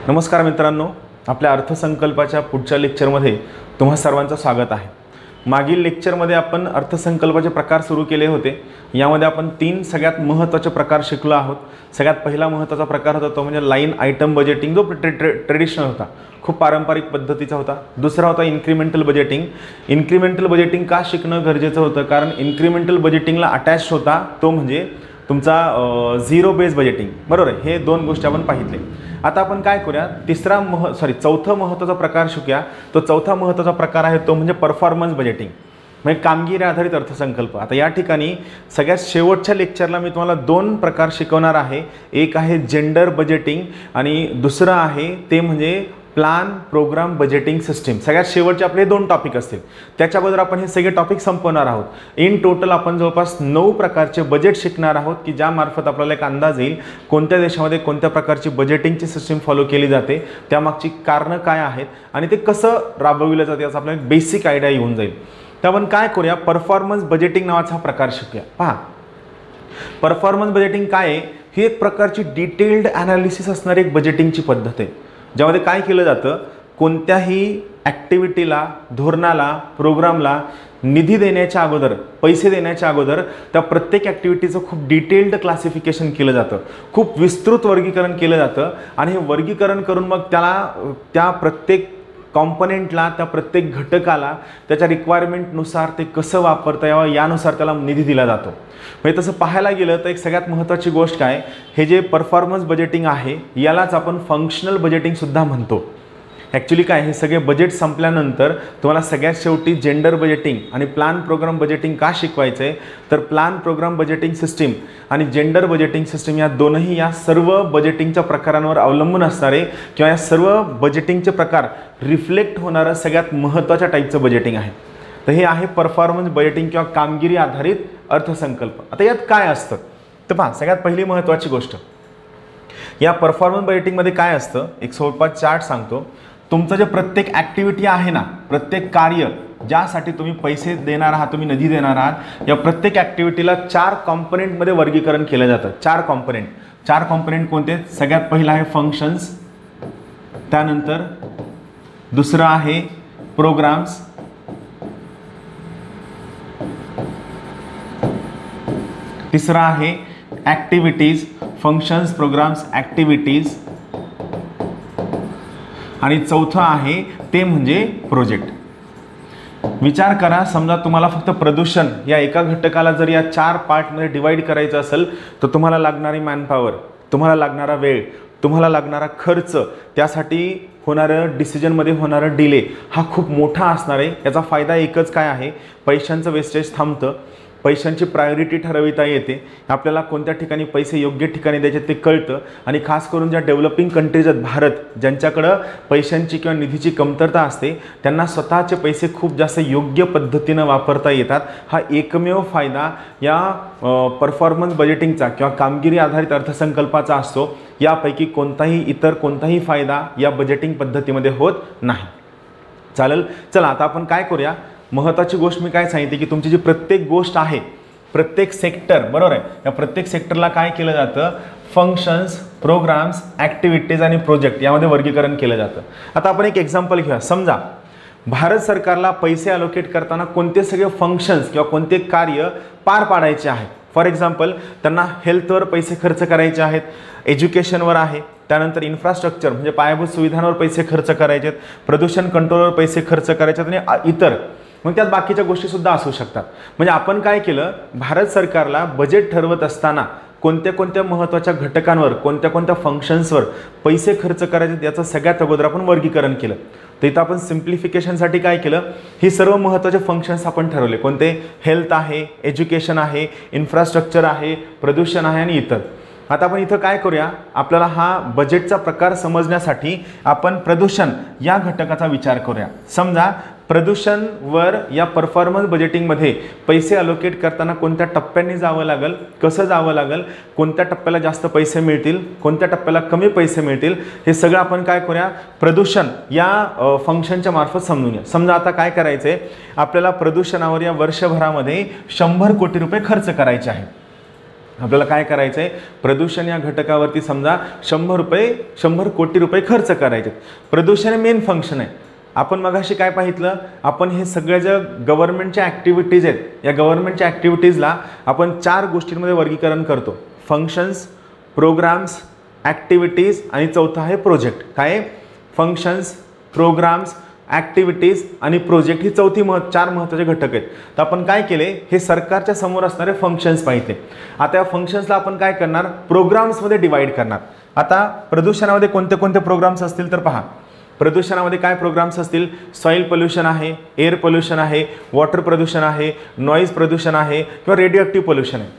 नमस्कार मित्रांनो, आपल्या अर्थसंकल्पाच्या पुढच्या लेक्चरमध्ये तुम्हा सर्वांचं स्वागत आहे। मागील लेक्चरमध्ये आपण अर्थसंकल्पाचे प्रकार सुरू केले होते। यामध्ये आपण 3 सगळ्यात महत्त्वाचे प्रकार शिकलो आहोत। सगळ्यात पहिला महत्त्वाचा प्रकार होता तो म्हणजे लाईन आयटम बजेटिंग, जो ट्रेडिशनल होता, खूप पारंपरिक पद्धतीचा होता। दुसरा होता इन्क्रिमेंटल बजेटिंग। इन्क्रिमेंटल बजेटिंग का शिकणं गरजेचं होतं, कारण इन्क्रिमेंटल बजेटिंगला अटॅच होता तो म्हणजे तुमचा झिरो बेस बजेटिंग, बरोबर आहे। हे 2 गोष्टी आपण पाहितले। आता आपण काय करूया, चौथा महत्त्वाचा प्रकार शिकूया। तो चौथा महत्त्वाचा प्रकार आहे तो म्हणजे परफॉर्मन्स बजेटिंग, म्हणजे कामगिरी आधारित अर्थसंकल्प। आता या ठिकाणी सगळ्यात शेवटच्या लेक्चरला मी तुम्हाला 2 प्रकार शिकवणार आहे। एक आहे जेंडर बजेटिंग आणि दुसरं आहे ते म्हणजे प्लान प्रोग्राम बजेटिंग सिस्टीम। सगळ्यात शेवटचे आपले 2 टॉपिक असतील, त्याच्या अगोदर आपण हे सगळे टॉपिक संपवणार आहोत। इन टोटल आपण जवळपास 9 प्रकारचे बजेट शिकणार आहोत की ज्या मार्फत आपल्याला एक अंदाज येईल कोणत्या देशामध्ये कोणत्या प्रकारची बजेटिंगची सिस्टीम फॉलो केली जाते, त्यामागची कारणं काय आहेत आणि ते कसं राबविलं जाते याचा आपल्याला बेसिक आयडिया येऊन जाईल। तर आपण काय करूया, परफॉर्मन्स बजेटिंग नावाचा प्रकार शिकूया। पहा, परफॉर्मन्स बजेटिंग काय आहे, ही एक प्रकारची डिटेल्ड ॲनालिसिस असणारी एक बजेटिंगची पद्धत आहे, ज्यामध्ये काय केलं जातं, कोणत्याही ॲक्टिव्हिटीला, धोरणाला, प्रोग्रामला निधी देण्याच्या अगोदर, पैसे देण्याच्या अगोदर त्या प्रत्येक ॲक्टिव्हिटीचं खूप डिटेल्ड क्लासिफिकेशन केलं जातं, खूप विस्तृत वर्गीकरण केलं जातं आणि हे वर्गीकरण करून मग त्या प्रत्येक कॉम्पोनेंटला, त्या प्रत्येक घटकाला त्याच्या रिक्वायरमेंटनुसार ते कसं वापरता यावं यानुसार त्याला निधी दिला जातो। म्हणजे तसं पाहायला गेलं तर एक सगळ्यात महत्त्वाची गोष्ट काय, हे जे परफॉर्मन्स बजेटिंग आहे यालाच आपण फंक्शनल बजेटिंग सुद्धा म्हणतो। ॲक्च्युली काय, हे सगळे बजेट संपल्यानंतर तुम्हाला सगळ्यात शेवटी जेंडर बजेटिंग आणि प्लान प्रोग्राम बजेटिंग का शिकवायचं आहे, तर प्लान प्रोग्राम बजेटिंग सिस्टीम आणि जेंडर बजेटिंग सिस्टीम या दोनही या सर्व बजेटिंगच्या प्रकारांवर अवलंबून असणारे किंवा या सर्व बजेटिंगचे प्रकार रिफ्लेक्ट होणारं सगळ्यात महत्त्वाच्या टाईपचं बजेटिंग आहे। तर हे आहे परफॉर्मन्स बजेटिंग किंवा कामगिरी आधारित अर्थसंकल्प। आता यात काय असतं, तर पहा, सगळ्यात पहिली महत्त्वाची गोष्ट, या परफॉर्मन्स बजेटिंगमध्ये काय असतं, एक सोपा चार्ट सांगतो। तुमचं जे प्रत्येक ॲक्टिव्हिटी आहे ना, प्रत्येक कार्य ज्यासाठी तुम्ही पैसे देणार आहात, तुम्ही निधी देणार आहात, या प्रत्येक ॲक्टिव्हिटीला 4 कॉम्पोनेंटमध्ये वर्गीकरण केलं जातं। 4 कॉम्पोनेंट कोणते, सगळ्यात पहिला आहे फंक्शन्स, त्यानंतर दुसरं आहे प्रोग्राम्स, तिसरा आहे ॲक्टिव्हिटीज, फंक्शन्स, प्रोग्राम्स, ॲक्टिव्हिटीज, आणि चौथं आहे ते म्हणजे प्रोजेक्ट। विचार करा, समजा तुम्हाला फक्त प्रदूषण या एका घटकाला जर या 4 पार्टमध्ये डिवाइड करायचं असेल तर तुम्हाला लागणारी मॅनपॉवर, तुम्हाला लागणारा वेळ, तुम्हाला लागणारा खर्च, त्यासाठी होणारं डिसिजनमध्ये होणारं डिले हा खूप मोठा असणार आहे। याचा फायदा एकच काय आहे, पैशांचं वेस्टेज थांबतं, पैशांची प्रायोरिटी ठरविता येते, आपल्याला कोणत्या ठिकाणी पैसे योग्य ठिकाणी द्यायचे ते कळतं आणि खास करून ज्या डेव्हलपिंग कंट्रीज आहेत, भारत, ज्यांच्याकडं पैशांची किंवा निधीची कमतरता असते, त्यांना स्वतःचे पैसे खूप जास्त योग्य पद्धतीनं वापरता येतात। हा एकमेव फायदा या परफॉर्मन्स बजेटिंगचा किंवा कामगिरी आधारित अर्थसंकल्पाचा असतो। यापैकी इतर कोणताही फायदा या बजेटिंग पद्धतीमध्ये होत नाही। चालेल, चला आता आपण काय करूया, महत्त्वाची गोष्ट मी काय सांगितली की तुमची जी प्रत्येक गोष्ट आहे, प्रत्येक सेक्टर, बरोबर आहे, या प्रत्येक सेक्टरला काय केलं जातं, फंक्शन्स, प्रोग्राम्स, ॲक्टिव्हिटीज आणि प्रोजेक्ट यामध्ये वर्गीकरण केलं जातं। आता आपण एक एक्झाम्पल घेऊया। समजा भारत सरकारला पैसे अलोकेट करताना कोणते सगळे फंक्शन्स किंवा कोणते कार्य पार पाडायचे आहेत। फॉर एक्झाम्पल, त्यांना हेल्थवर पैसे खर्च करायचे आहेत, एज्युकेशनवर आहे, त्यानंतर इन्फ्रास्ट्रक्चर म्हणजे पायाभूत सुविधांवर पैसे खर्च करायचे आहेत, प्रदूषण कंट्रोलवर पैसे खर्च करायचे आहेत आणि इतर, मग त्यात बाकीच्या गोष्टीसुद्धा असू शकतात। म्हणजे आपण काय केलं, भारत सरकारला बजेट ठरवत असताना कोणत्या महत्त्वाच्या घटकांवर, कोणत्या फंक्शन्सवर पैसे खर्च करायचे याचं सगळ्यात अगोदर आपण वर्गीकरण केलं। तर इथं आपण सिम्प्लिफिकेशनसाठी काय केलं, ही सर्व महत्त्वाचे फंक्शन्स आपण ठरवले, कोणते, हेल्थ आहे, एज्युकेशन आहे, इन्फ्रास्ट्रक्चर आहे, प्रदूषण आहे आणि इतर। आता आपण इथं काय करूया, आपल्याला हा बजेटचा प्रकार समजण्यासाठी आपण प्रदूषण या घटकाचा विचार करूया। समजा प्रदूषणवर या परफॉर्मन्स बजेटिंगमध्ये पैसे अलोकेट करताना कोणत्या टप्प्यांनी जावं लागेल, कसं जावं लागेल, कोणत्या टप्प्याला जास्त पैसे मिळतील, कोणत्या टप्प्याला कमी पैसे मिळतील, हे सगळं आपण काय करूया, प्रदूषण या फंक्शनच्या मार्फत समजून घ्या। समजा आता काय करायचं आहे, आपल्याला प्रदूषणावर या वर्षभरामध्ये 100 कोटी रुपये खर्च करायचे आहेत। आपल्याला काय करायचं आहे, प्रदूषण या घटकावरती समजा 100 कोटी रुपये खर्च करायचे. प्रदूषण मेन फंक्शन आहे. आपण मगाशी काय पाहितलं, आपण हे सगळ्या ज्या गव्हर्नमेंटच्या ॲक्टिव्हिटीज आहेत, या गव्हर्नमेंटच्या ॲक्टिव्हिटीजला आपण 4 गोष्टींमध्ये वर्गीकरण करतो. फंक्शन्स, प्रोग्राम्स, ॲक्टिव्हिटीज आणि चौथा आहे प्रोजेक्ट. काय? फंक्शन्स, प्रोग्राम्स, ॲक्टिव्हिटीज आणि प्रोजेक्ट ही 4 महत्त्वाचे घटक आहेत. तर आपण काय केले, हे सरकारच्या समोर असणारे फंक्शन्स पाहिजे. आता या फंक्शन्सला आपण काय करणार, प्रोग्राम्समध्ये डिवाइड करणार. आता प्रदूषणामध्ये कोणते कोणते प्रोग्राम्स असतील तर पहा. प्रदूषणामध्ये काय प्रोग्राम्स असतील, सॉइल पोल्युशन आहे, एअर पोल्युशन आहे, वॉटर प्रदूषण आहे, नॉईज प्रदूषण आहे किंवा रेडिओ ॲक्टिव्ह पोल्युशन आहे.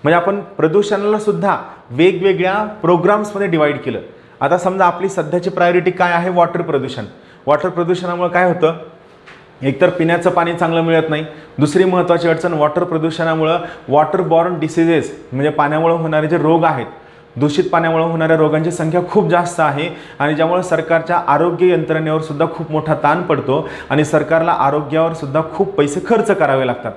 म्हणजे आपण प्रदूषणाला सुद्धा वेगवेगळ्या प्रोग्राम्समध्ये डिवाइड केलं. आता समजा आपली सध्याची प्रायोरिटी काय आहे, वॉटर प्रदूषण. वॉटर प्रदूषणामुळे काय होतं, एकतर पिण्याचं पाणी चांगलं मिळत नाही. दुसरी महत्त्वाची अडचण, वॉटर प्रदूषणामुळं वॉटर बॉर्न डिसीजेस म्हणजे पाण्यामुळे होणारे जे रोग आहेत, दूषित पाण्यामुळे होणाऱ्या रोगांची संख्या खूप जास्त आहे आणि ज्यामुळे सरकारच्या आरोग्य यंत्रणेवर सुद्धा खूप मोठा ताण पडतो आणि सरकारला आरोग्यावर सुद्धा खूप पैसे खर्च करावे लागतात.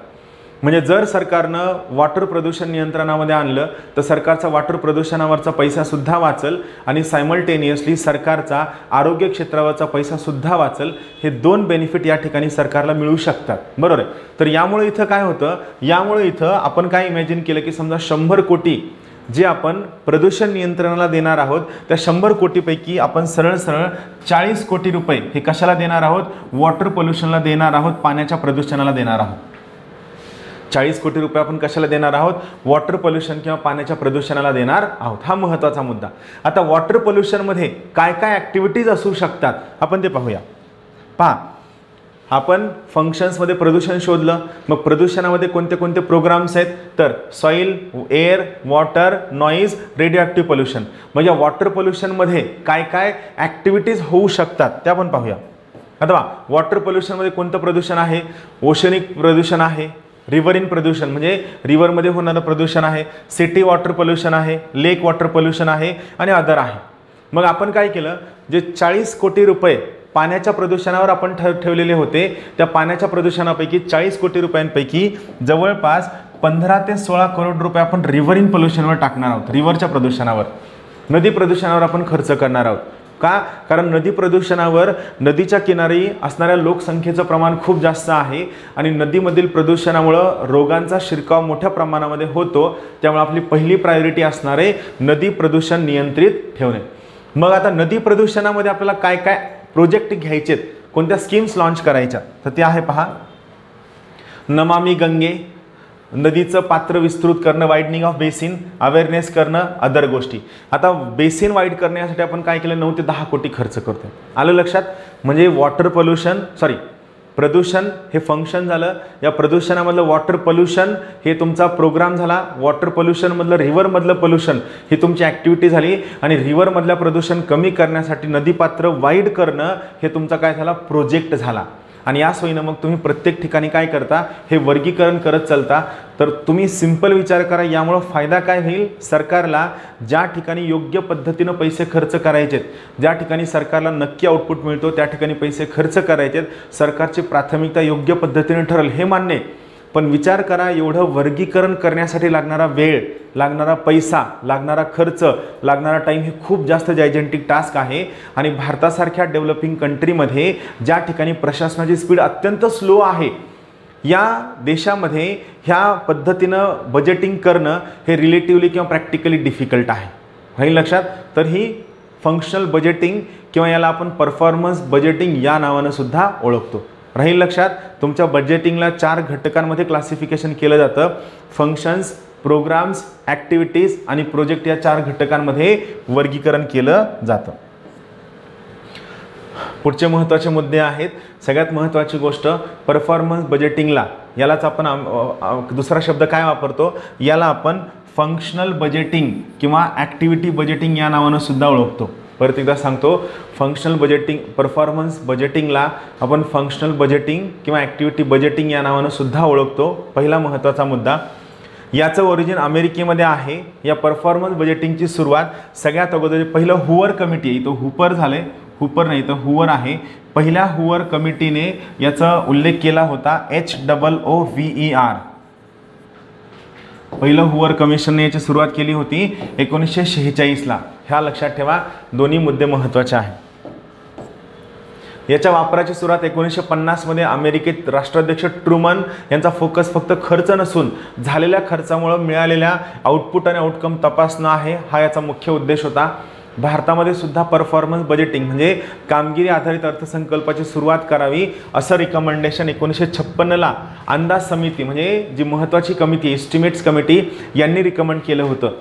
म्हणजे जर सरकारनं वॉटर प्रदूषण नियंत्रणामध्ये आणलं तर सरकारचा वॉटर प्रदूषणावरचा पैसासुद्धा वाचल आणि सायमल्टेनियसली सरकारचा आरोग्य क्षेत्रावरचा पैसासुद्धा वाचल. हे 2 बेनिफिट या ठिकाणी सरकारला मिळू शकतात. बरोबर आहे. तर यामुळे इथं काय होतं, यामुळे इथं आपण काय इमॅजिन केलं की समजा 100 कोटी जे आपण प्रदूषण नियंत्रणाला देणार आहोत, त्या 100 कोटीपैकी आपण सरळ 40 कोटी रुपये हे कशाला देणार आहोत, वॉटर पोल्युशनला देणार आहोत, पाण्याच्या प्रदूषणाला देणार आहोत. 40 कोटी रुपये आपण कशाला देणार आहोत, वॉटर पोल्युशन किंवा पाण्याच्या प्रदूषणाला देणार आहोत. हा महत्त्वाचा मुद्दा. आता वॉटर पोल्युशनमध्ये काय काय ॲक्टिव्हिटीज असू शकतात आपण ते पाहूया. पहा, आपण फंक्शन्समध्ये प्रदूषण शोधलं, मग प्रदूषणामध्ये कोणते कोणते प्रोग्राम्स आहेत, तर soil, air, water, noise, radio active pollution. म्हणजे वॉटर पोल्युशनमध्ये काय काय ॲक्टिव्हिटीज होऊ शकतात त्या आपण पाहूया. आता वॉटर पोल्युशनमध्ये कोणतं प्रदूषण आहे, ओशनिक प्रदूषण आहे, रिव्हर इन प्रदूषण म्हणजे रिव्हरमध्ये होणारं प्रदूषण आहे, सिटी वॉटर पोल्युशन आहे, लेक वॉटर पोल्युशन आहे आणि अदर आहे. मग आपण काय केलं, जे 40 कोटी रुपये पाण्याच्या प्रदूषणावर आपण ठेवलेले होते, त्या पाण्याच्या प्रदूषणापैकी 40 कोटी रुपयांपैकी जवळपास 15 ते 16 करोड रुपये आपण रिव्हर इन पोल्युशनवर टाकणार आहोत. रिव्हरच्या प्रदूषणावर, नदी प्रदूषणावर आपण खर्च करणार आहोत. का? कारण नदी प्रदूषणावर नदीच्या किनारी असणाऱ्या लोकसंख्येचं प्रमाण खूप जास्त आहे आणि नदीमधील प्रदूषणामुळं रोगांचा शिरकाव मोठ्या प्रमाणामध्ये होतो. त्यामुळे आपली पहिली प्रायोरिटी असणार आहे नदी प्रदूषण नियंत्रित ठेवणे. मग आता नदी प्रदूषणामध्ये आपल्याला काय काय प्रोजेक्ट घ्यायचेत, कोणत्या स्कीम्स लॉन्च करायच्या, तर ते आहे पहा, नमामि गंगे, नदीचं पात्र विस्तृत करणं, वाईडनिंग ऑफ बेसिन, अवेअरनेस करणं, अदर गोष्टी. आता बेसिन वाईड करण्यासाठी आपण काय केलं, 9 ते 10 कोटी खर्च करतो. आलं लक्षात? म्हणजे वॉटर पोल्युशन प्रदूषण हे फंक्शन झालं, या प्रदूषणामधलं वॉटर पोल्युशन हे तुमचा प्रोग्राम झाला, वॉटर पोल्युशनमधलं रिव्हरमधलं पोल्युशन ही तुमची ॲक्टिव्हिटी झाली आणि रिव्हरमधलं प्रदूषण कमी करण्यासाठी नदीपात्र वाईड करणं हे तुमचा काय झाला, प्रोजेक्ट झाला. आणि या सोयीनं मग तुम्ही प्रत्येक ठिकाणी काय करता, हे वर्गीकरण करत चालता. तर तुम्ही सिंपल विचार करा, यामुळं फायदा काय होईल, सरकारला ज्या ठिकाणी योग्य पद्धतीनं पैसे खर्च करायचेत, ज्या ठिकाणी सरकारला नक्की आउटपुट मिळतो त्या ठिकाणी पैसे खर्च करायचेत. सरकारची प्राथमिकता योग्य पद्धतीने ठरेल हे मान्य, पण विचार करा एवढं वर्गीकरण करण्यासाठी लागणारा वेळ, लागणारा पैसा, लागणारा खर्च, लागणारा टाईम हे खूप जास्त जायजेंटिक टास्क आहे. आणि भारतासारख्या डेव्हलपिंग कंट्रीमध्ये ज्या ठिकाणी प्रशासनाची स्पीड अत्यंत स्लो आहे, या देशामध्ये ह्या पद्धतीनं बजेटिंग करणं हे रिलेटिव्हली किंवा प्रॅक्टिकली डिफिकल्ट आहे. राहील लक्षात? तर ही फंक्शनल बजेटिंग किंवा याला आपण परफॉर्मन्स बजेटिंग या नावानं सुद्धा ओळखतो. राहील लक्षात? तुमच्या बजेटिंगला 4 घटकांमध्ये क्लासिफिकेशन केलं जातं. फंक्शन्स, प्रोग्राम्स, ॲक्टिव्हिटीज आणि प्रोजेक्ट या 4 घटकांमध्ये वर्गीकरण केलं जातं. पुढचे महत्त्वाचे मुद्दे आहेत. सगळ्यात महत्त्वाची गोष्ट, परफॉर्मन्स बजेटिंगला यालाच आपण दुसरा शब्द काय वापरतो, याला आपण फंक्शनल बजेटिंग किंवा ॲक्टिव्हिटी बजेटिंग या नावानं सुद्धा ओळखतो. परत एकदा सांगतो, फंक्शनल बजेटिंग, परफॉर्मन्स बजेटिंगला आपण फंक्शनल बजेटिंग किंवा ॲक्टिव्हिटी बजेटिंग या नावानं सुद्धा ओळखतो. पहिला महत्त्वाचा मुद्दा, याचं ओरिजिन अमेरिकेमध्ये आहे. या परफॉर्मन्स बजेटिंगची सुरुवात सगळ्यात अगोदर पहिलं हुवर कमिटी, इथं हुपर झाले, हुपर नाही तर हुवर आहे, पहिल्या हुवर कमिटीने याचा उल्लेख केला होता, HOOVER. पहिलं हुवर कमिशनने याची सुरुवात केली होती 1946ला. ह्या लक्षात ठेवा, दोन्ही मुद्दे महत्त्वाचे आहेत. याच्या वापराची सुरुवात 1950 मध्ये अमेरिकेत राष्ट्राध्यक्ष ट्रूमन यांचा फोकस फक्त खर्च नसून झालेल्या खर्चामुळे मिळालेल्या आउटपुट आणि आउटकम तपासणं आहे, हा याचा मुख्य उद्देश होता. भारतामध्ये सुद्धा परफॉर्मन्स बजेटिंग म्हणजे कामगिरी आधारित अर्थसंकल्पाची सुरुवात करावी असं रिकमेंडेशन 1956ला अंदाज समिती म्हणजे जी महत्त्वाची कमिटी एस्टिमेट्स कमिटी यांनी रिकमेंड केलं होतं.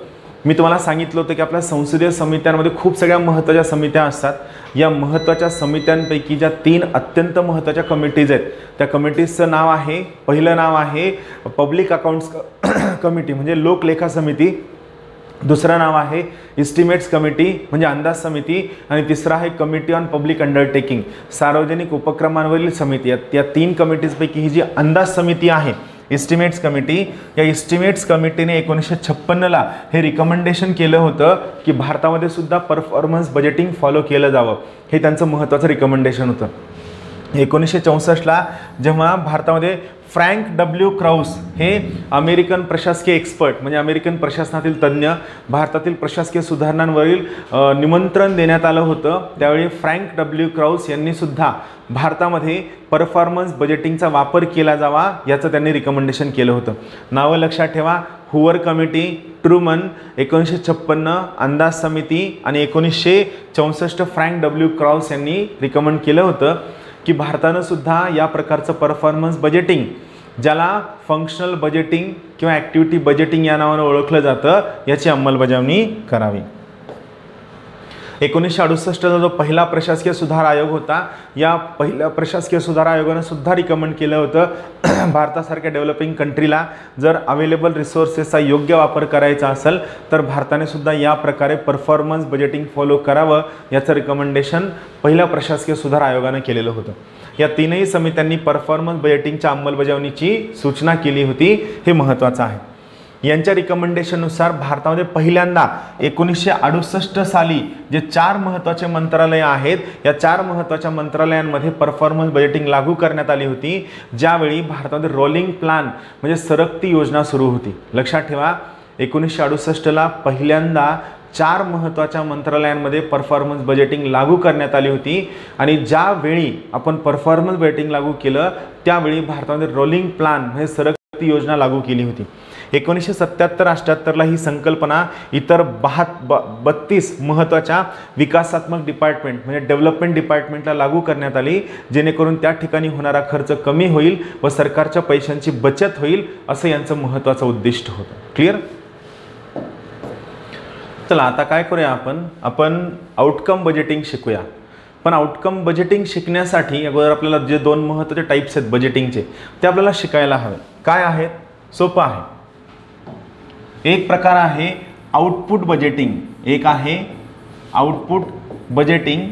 मी तुम्हाला सांगितलं होतं की आपल्या संसदीय समित्यांमध्ये खूप सगळ्या महत्त्वाच्या समित्या असतात. या महत्त्वाच्या समित्यांपैकी ज्या 3 अत्यंत महत्त्वाच्या कमिटीज आहेत त्या कमिटीजचं नाव आहे, पहिलं नाव आहे पब्लिक अकाउंट्स कमिटी म्हणजे लोकलेखा समिती, दुसरं नाव आहे एस्टिमेट्स कमिटी म्हणजे अंदाज समिती आणि तिसरं आहे कमिटी ऑन पब्लिक अंडरटेकिंग सार्वजनिक उपक्रमांवरील समिती. या 3 कमिटीजपैकी ही जी अंदाज समिती आहे एस्टिमेट्स कमिटी, या एस्टिमेट्स कमिटीने 1956ला हे रिकमेंडेशन केलं होतं की भारतामध्ये सुद्धा परफॉर्मन्स बजेटिंग फॉलो केलं जावं, हे त्यांचं महत्त्वाचं रिकमेंडेशन होतं. 1964ला जेव्हा भारतामध्ये फ्रँक डब्ल्यू क्राउस हे अमेरिकन प्रशासकीय एक्सपर्ट म्हणजे अमेरिकन प्रशासनातील तज्ज्ञ भारतातील प्रशासकीय सुधारणांवरील निमंत्रण देण्यात आलं होतं, त्यावेळी फ्रँक डब्ल्यू क्राउस यांनी सुद्धा भारतामध्ये परफॉर्मन्स बजेटिंगचा वापर केला जावा याचं त्यांनी रिकमेंडेशन केलं होतं. नावं लक्षात ठेवा, हुवर कमिटी, ट्रूमन, 1956 अंदाज समिती आणि 1964 फ्रँक डब्ल्यू क्राउस यांनी रिकमेंड केलं होतं की भारतानं सुद्धा या प्रकारचं परफॉर्मन्स बजेटिंग ज्याला फंक्शनल बजेटिंग किंवा ॲक्टिव्हिटी बजेटिंग या नावानं ओळखलं जातं याची अंमलबजावणी करावी. 1968चा जो पहिला प्रशासकीय सुधार आयोग होता, या पहिल्या प्रशासकीय सुधार आयोगानं सुद्धा रिकमेंड केलं होतं भारतासारख्या डेव्हलपिंग कंट्रीला जर अवेलेबल रिसोर्सेसचा योग्य वापर करायचा असेल तर भारताने सुद्धा या प्रकारे परफॉर्मन्स बजेटिंग फॉलो करावं याचं रिकमेंडेशन पहिल्या प्रशासकीय सुधार आयोगानं केलेलं होतं. या 3ही समित्यांनी परफॉर्मन्स बजेटिंगच्या अंमलबजावणीची सूचना केली होती, हे महत्त्वाचं आहे. यांच्या रिकमेंडेशननुसार भारतामध्ये पहिल्यांदा 1968 साली जे 4 महत्त्वाचे मंत्रालय आहेत या 4 महत्त्वाच्या मंत्रालयांमध्ये परफॉर्मन्स बजेटिंग लागू करण्यात आली होती, ज्यावेळी भारतामध्ये रोलिंग प्लॅन म्हणजे सरकती योजना सुरू होती. लक्षात ठेवा, 1968ला पहिल्यांदा 4 महत्त्वाच्या मंत्रालयांमध्ये परफॉर्मन्स बजेटिंग लागू करण्यात आली होती आणि ज्यावेळी आपण परफॉर्मन्स बजेटिंग लागू केलं त्यावेळी भारतामध्ये रोलिंग प्लॅन म्हणजे सरकती योजना लागू केली होती. 1977-78ला ही संकल्पना इतर 32 महत्त्वाच्या विकासात्मक डिपार्टमेंट म्हणजे डेव्हलपमेंट डिपार्टमेंटला लागू करण्यात आली, जेणेकरून त्या ठिकाणी होणारा खर्च कमी होईल व सरकारच्या पैशांची बचत होईल असं यांचं महत्त्वाचं उद्दिष्ट होतं. क्लिअर? चला आता काय करूया, आपण आउटकम बजेटिंग शिकूया. पण आउटकम बजेटिंग शिकण्यासाठी अगोदर आपल्याला जे 2 महत्त्वाचे टाईप्स आहेत बजेटिंगचे ते आपल्याला शिकायला हवे. काय आहेत? सोपं आहे. एक प्रकार आहे आउटपुट बजेटिंग, एक आहे आउटपुट बजेटिंग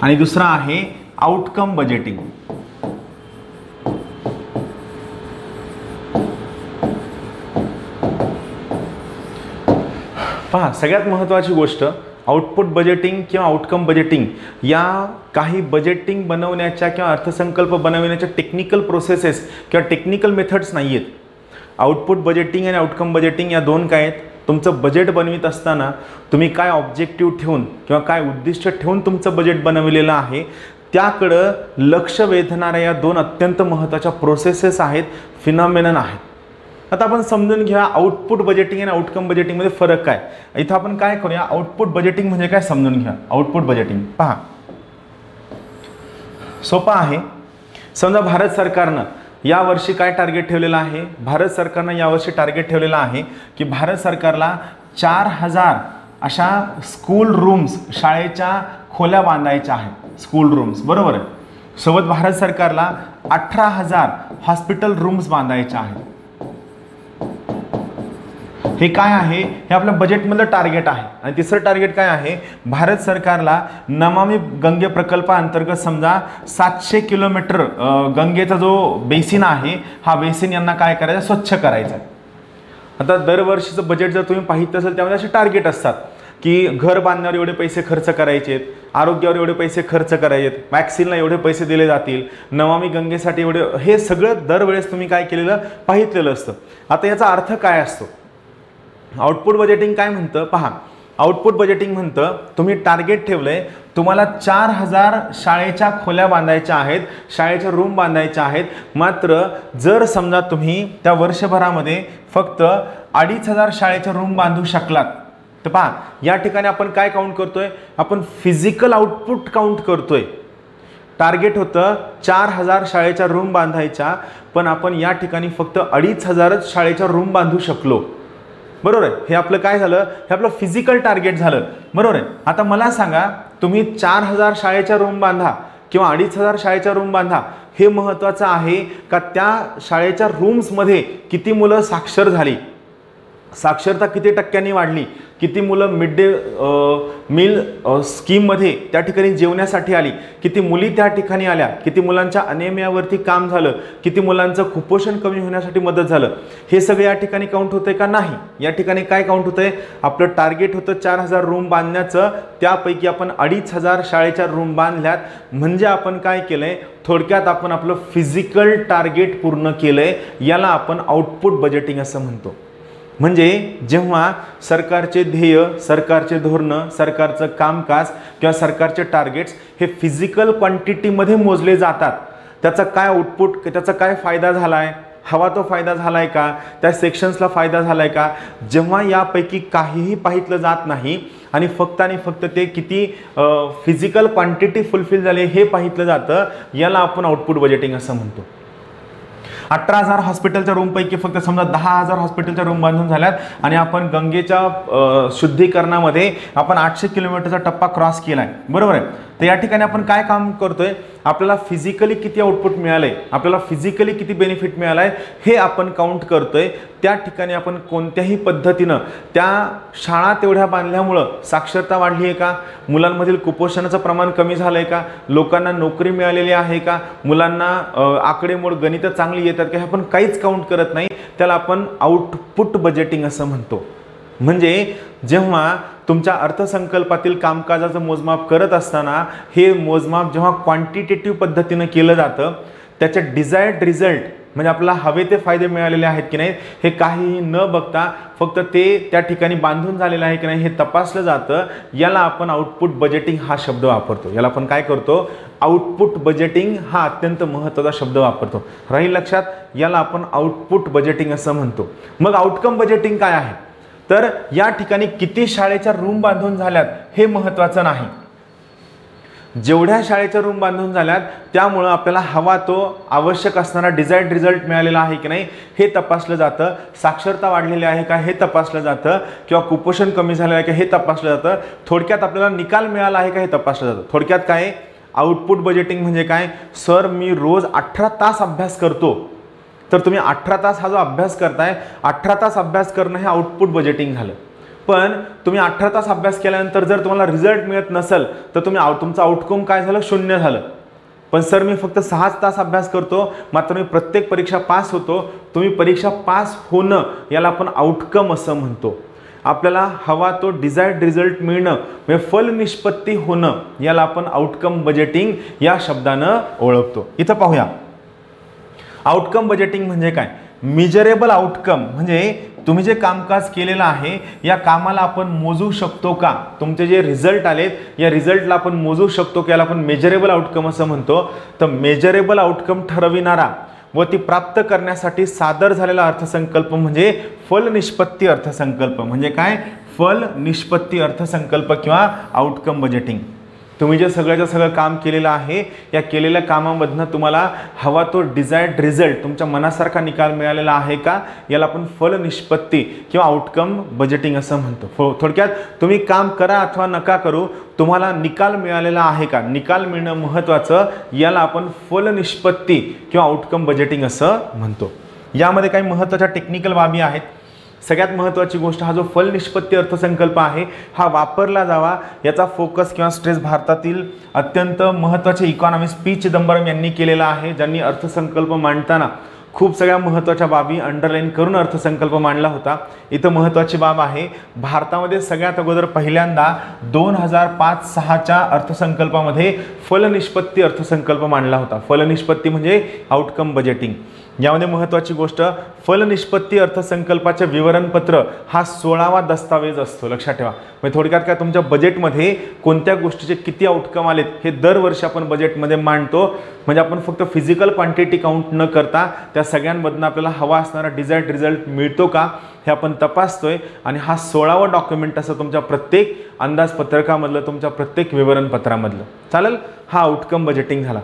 आणि दुसरा आहे आउटकम बजेटिंग. पहा, सगळ्यात महत्त्वाची गोष्ट आउटपुट बजेटिंग किंवा आउटकम बजेटिंग या काही बजेटिंग बनवण्याच्या किंवा अर्थसंकल्प बनवण्याच्या टेक्निकल प्रोसेसेस किंवा टेक्निकल मेथड्स नाही आहेत. आउटपुट बजेटिंग आणि आउटकम बजेटिंग या 2 काय आहेत? तुमचं बजेट बनवित असताना तुम्ही काय ऑब्जेक्टिव्ह ठेवून किंवा काय उद्दिष्ट ठेवून तुमचं बजेट बनवलेलं आहे त्याकडं लक्ष वेधणाऱ्या या 2 अत्यंत महत्त्वाच्या प्रोसेसेस आहेत, फिनॉमिनन आहेत. आता आपण समजून घ्या आउटपुट बजेटिंग आणि आउटकम बजेटिंगमध्ये फरक काय. इथं आपण काय करूया, आउटपुट बजेटिंग म्हणजे काय समजून घ्या. आउटपुट बजेटिंग पहा, सोपं आहे. समजा भारत सरकारनं यावर्षी काय टार्गेट ठेवलेलं आहे? भारत सरकारनं यावर्षी टार्गेट ठेवलेलं आहे की भारत सरकारला 4000 अशा स्कूल रूम्स, शाळेच्या खोल्या बांधायच्या आहेत, स्कूल रूम्स, बरोबर आहे. सोबत भारत सरकारला 18000 हॉस्पिटल रूम्स बांधायच्या आहेत. हे काय आहे? हे आपल्या बजेटमधलं टार्गेट आहे. आणि तिसरं टार्गेट काय आहे? भारत सरकारला नमामि गंगे प्रकल्पाअंतर्गत समजा 700 किलोमीटर गंगेचा जो बेसिन आहे हा बेसिन यांना काय करायचा? स्वच्छ करायचा. आता दरवर्षीचं बजेट जर तुम्ही पाहिलं असेल त्यामध्ये असे टार्गेट असतात. की घर बांधण्यावर एवढे पैसे खर्च करायचे आहेत, आरोग्यावर एवढे पैसे खर्च करायचे आहेत, वॅक्सिनला एवढे पैसे दिले जातील, नमामि गंगेसाठी एवढे, हे सगळं दरवेळेस तुम्ही काय केलेलं पाहितलेलं असतं. आता याचा अर्थ काय असतो? आउटपुट बजेटिंग काय म्हणतं पहा. आउटपुट बजेटिंग म्हणतं तुम्ही टार्गेट ठेवलंय, तुम्हाला 4000 शाळेच्या खोल्या बांधायच्या आहेत, शाळेच्या रूम बांधायच्या आहेत. मात्र जर समजा तुम्ही त्या वर्षभरामध्ये फक्त 2500 शाळेच्या रूम बांधू शकलात, तर पहा या ठिकाणी आपण काय काउंट करतोय? आपण फिजिकल आउटपुट काउंट करतोय. टार्गेट होतं 4000 शाळेच्या रूम बांधायच्या, पण आपण या ठिकाणी फक्त 2500 शाळेच्या रूम बांधू शकलो. बरोबर आहे. हे आपलं काय झालं? हे आपलं फिजिकल टार्गेट झालं. बरोबर आहे. आता मला सांगा, तुम्ही 4000 शाळेच्या रूम बांधा किंवा 2500 शाळेच्या रूम बांधा, हे महत्त्वाचं आहे का त्या शाळेच्या रूम्समध्ये किती मुलं साक्षर झाली, साक्षरता किती टक्क्यांनी वाढली, किती मुलं मिड डे मील स्कीममध्ये त्या ठिकाणी जेवण्यासाठी आली, किती मुली त्या ठिकाणी आल्या, किती मुलांच्या अनेमियावरती काम झालं, किती मुलांचं कुपोषण कमी होण्यासाठी मदत झालं, हे सगळं या ठिकाणी काउंट होतंय का? नाही. या ठिकाणी काय काउंट होतंय? आपलं टार्गेट होतं 4000 रूम बांधण्याचं, त्यापैकी आपण 2500 शाळेच्या रूम बांधल्यात. म्हणजे आपण काय केलंय? थोडक्यात आपण आपलं फिजिकल टार्गेट पूर्ण केलंय. याला आपण आउटपुट बजेटिंग असं म्हणतो. म्हणजे जेव्हा सरकारचे ध्येय, सरकारचे धोरणं, सरकारचं कामकाज किंवा सरकारचे टार्गेट्स हे फिजिकल क्वांटिटीमध्ये मोजले जातात, त्याचा काय आउटपुट, त्याचा काय फायदा झाला आहे, हवा तो फायदा झाला आहे का, त्या सेक्शन्सला फायदा झाला आहे का, जेव्हा यापैकी काहीही पाहितलं जात नाही आणि फक्त ते किती फिजिकल क्वांटिटी फुलफिल झाले हे पाहितलं जातं, याला आपण आउटपुट बजेटिंग असं म्हणतो. 18000 हॉस्पिटलच्या रूमपैकी फक्त समजा 10000 हॉस्पिटलच्या रूम बांधून झाल्यात आणि आपण गंगेच्या शुद्धीकरणामध्ये आपण 800 किलोमीटरचा टप्पा क्रॉस केला आहे. बरोबर आहे. तर या ठिकाणी आपण काय काम करतोय? आपल्याला फिजिकली किती आउटपुट मिळालंय, आपल्याला फिजिकली किती बेनिफिट मिळालाय हे आपण काउंट करतोय. त्या ठिकाणी आपण कोणत्याही पद्धतीनं त्या शाळा तेवढ्या बांधल्यामुळं साक्षरता वाढली आहे का, मुलांमधील कुपोषणाचं प्रमाण कमी झालंय का, लोकांना नोकरी मिळालेली आहे का, मुलांना आकडेमोड गणितं चांगली येतात का, हे आपण काहीच काउंट करत नाही. त्याला आपण आउटपुट बजेटिंग असं म्हणतो. म्हणजे जेव्हा तुमच्या अर्थसंकल्पातील कामकाजाचं मोजमाप करत असताना हे मोजमाप जेव्हा क्वांटिटेटिव्ह पद्धतीनं केलं जातं, त्याचे डिझायर्ड रिझल्ट म्हणजे आपल्याला हवे ते फायदे मिळालेले आहेत की नाही हे काहीही न बघता फक्त ते त्या ठिकाणी बांधून झालेलं आहे की नाही हे तपासलं जातं. याला आपण आउटपुट बजेटिंग हा शब्द वापरतो. याला आपण काय करतो? आउटपुट बजेटिंग हा अत्यंत महत्त्वाचा शब्द वापरतो. राहील लक्षात? याला आपण आउटपुट बजेटिंग असं म्हणतो. मग आउटकम बजेटिंग काय आहे? तर या ठिकाणी किती शाळेच्या रूम बांधून झाल्यात हे महत्त्वाचं नाही. जेवढ्या शाळेच्या रूम बांधून झाल्यात त्यामुळं आपल्याला हवा तो आवश्यक असणारा डिझायर्ड रिझल्ट मिळालेला आहे की नाही हे तपासलं जातं. साक्षरता वाढलेली आहे का हे तपासलं जातं, किंवा कुपोषण कमी झालेलं आहे का हे तपासलं जातं. थोडक्यात आपल्याला निकाल मिळाला आहे का हे तपासलं जातं. थोडक्यात काय आउटपुट बजेटिंग म्हणजे काय? सर मी रोज 18 तास अभ्यास करतो, तर तुम्ही 18 तास हा जो अभ्यास करताय, 18 तास अभ्यास करणं हे आउटपुट बजेटिंग झालं. पण तुम्ही 18 तास अभ्यास केल्यानंतर जर तुम्हाला रिझल्ट मिळत नसेल तर तुमचं आउटकम काय झालं? 0 झालं. पण सर मी फक्त 6 तास अभ्यास करतो, मात्र मी प्रत्येक परीक्षा पास होतो, तुम्ही परीक्षा पास होणं याला आपण आउटकम असं म्हणतो. आपल्याला हवा तो डिझायर्ड रिझल्ट मिळणं म्हणजे फल निष्पत्ती होणं याला आपण आउटकम बजेटिंग या शब्दानं ओळखतो. इथं पाहूया आउटकम बजेटिंग म्हणजे काय? मेजरेबल आउटकम म्हणजे तुम्ही जे कामकाज केलेलं आहे या कामाला आपण मोजू शकतो का, तुमचे जे रिझल्ट आलेत या रिझल्टला आपण मोजू शकतो की याला आपण मेजरेबल आउटकम असं म्हणतो. तर मेजरेबल आउटकम ठरविणारा व ती प्राप्त करण्यासाठी सादर झालेला अर्थसंकल्प म्हणजे फल निष्पत्ती अर्थसंकल्प. म्हणजे काय? फल निष्पत्ती अर्थसंकल्प किंवा आउटकम बजेटिंग. तुम्ही जे सगळ्याचं सगळं काम केलेलं आहे या केलेल्या कामामधनं तुम्हाला हवा तो डिझायर्ड रिझल्ट तुमच्या मनासारखा निकाल मिळालेला आहे का याला आपण फल निष्पत्ती किंवा आउटकम बजेटिंग असं म्हणतो. थोडक्यात तुम्ही काम करा अथवा नका करू, तुम्हाला निकाल मिळालेला आहे का, निकाल मिळणं महत्त्वाचं, याला आपण फल निष्पत्ती किंवा आउटकम बजेटिंग असं म्हणतो. यामध्ये काही महत्त्वाच्या टेक्निकल बाबी आहेत. सगळ्यात महत्त्वाची गोष्ट हा जो फल निष्पत्ती अर्थसंकल्प आहे हा वापरला जावा याचा फोकस किंवा स्ट्रेस भारतातील अत्यंत महत्त्वाचे इकॉनॉमिस्ट पी चिदंबरम यांनी केलेला आहे, ज्यांनी अर्थसंकल्प मांडताना खूप सगळ्या महत्त्वाच्या बाबी अंडरलाईन करून अर्थसंकल्प मांडला होता। इथं महत्त्वाची बाब आहे, भारतामध्ये सगळ्यात अगोदर पहिल्यांदा 2005-06च्या अर्थसंकल्पामध्ये फलनिष्पत्ती अर्थसंकल्प मांडला होता। फलनिष्पत्ती म्हणजे आउटकम बजेटिंग। यामध्ये महत्त्वाची गोष्ट, फलनिष्पत्ती अर्थसंकल्पाचे विवरणपत्र हा 16वा दस्तावेज असतो, लक्षात ठेवा। म्हणजे थोडक्यात काय, तुमच्या बजेटमध्ये कोणत्या गोष्टीचे किती आउटकम आलेत हे दरवर्षी आपण बजेटमध्ये मांडतो। म्हणजे आपण फक्त फिजिकल क्वांटिटी काउंट न करता त्या सगळ्यांमधून आपल्याला हवा असणारा डिझायर्ड रिझल्ट मिळतो का हे आपण तपासतोय। आणि हा 16वा डॉक्युमेंट असं तुमच्या प्रत्येक अंदाजपत्रकामधलं, तुमच्या प्रत्येक विवरणपत्रामधलं। चालेल, हा आउटकम बजेटिंग झाला।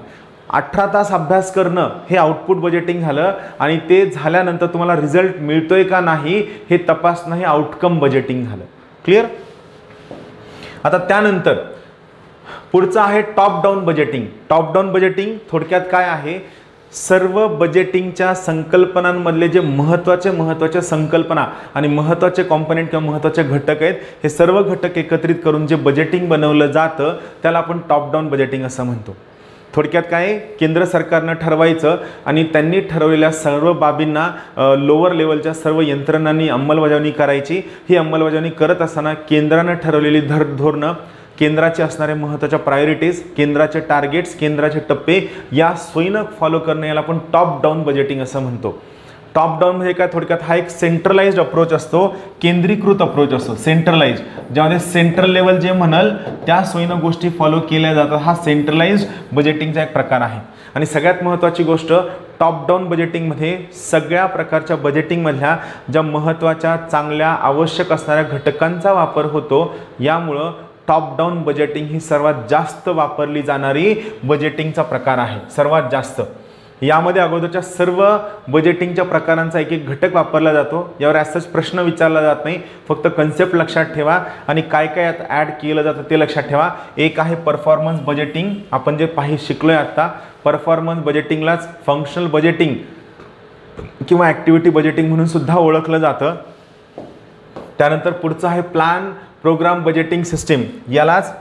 18 तास अभ्यास करणं हे आउटपुट बजेटिंग झालं आणि ते झाल्यानंतर तुम्हाला रिझल्ट मिळतोय का नाही हे तपासणं हे आउटकम बजेटिंग झालं। क्लिअर? आता त्यानंतर पुढचं आहे top down budgeting. Top down budgeting थोडक्यात काय आहे, सर्व बजेटिंगच्या संकल्पनांमधले जे महत्त्वाचे संकल्पना आणि महत्त्वाचे कॉम्पोनेंट किंवा महत्त्वाचे घटक आहेत, हे सर्व घटक एकत्रित करून जे बजेटिंग बनवलं जातं त्याला आपण टॉप डाऊन बजेटिंग असं म्हणतो। थोडक्यात काय, केंद्र सरकारनं ठरवायचं आणि त्यांनी ठरवलेल्या सर्व बाबींना लोअर लेवलच्या सर्व यंत्रणांनी अंमलबजावणी करायची। ही अंमलबजावणी करत असताना केंद्रानं ठरवलेली धोरणं, केंद्राचे असणारे महत्त्वाच्या प्रायोरिटीज, केंद्राचे टार्गेट्स, केंद्राचे टप्पे या सोयीनं फॉलो करणं याला आपण टॉप डाऊन बजेटिंग असं म्हणतो। टॉप डाऊन म्हणजे काय, थोडक्यात हा एक सेंट्रलाइज्ड अप्रोच असतो, केंद्रीकृत अप्रोच असतो, सेंट्रलाइज, ज्यामध्ये सेंट्रल लेवल जे म्हणाल त्या सोयीनं गोष्टी फॉलो केल्या जातात। हा सेंट्रलाइज्ड बजेटिंगचा एक प्रकार आहे। आणि सगळ्यात महत्त्वाची गोष्ट, टॉप डाऊन बजेटिंगमध्ये सगळ्या प्रकारच्या बजेटिंगमधल्या ज्या महत्त्वाच्या, चांगल्या, आवश्यक असणाऱ्या घटकांचा वापर होतो। यामुळं टॉप डाऊन बजेटिंग ही सर्वात जास्त वापरली जाणारी बजेटिंगचा प्रकार आहे, सर्वात जास्त। यामध्ये अगोदरच्या सर्व बजेटिंगच्या प्रकारांचा एक एक घटक वापरला जातो। यावर ॲज प्रश्न विचारला जात नाही, फक्त कन्सेप्ट लक्षात ठेवा आणि काय काय यात ॲड केलं जातं ते लक्षात ठेवा। एक आहे परफॉर्मन्स बजेटिंग, आपण जे शिकलोय आता, परफॉर्मन्स बजेटिंगलाच फंक्शनल बजेटिंग किंवा ॲक्टिव्हिटी बजेटिंग म्हणून सुद्धा ओळखलं जातं। त्यानंतर पुढचं आहे प्लॅन प्रोग्राम बजेटिंग सिस्टीम, यालाच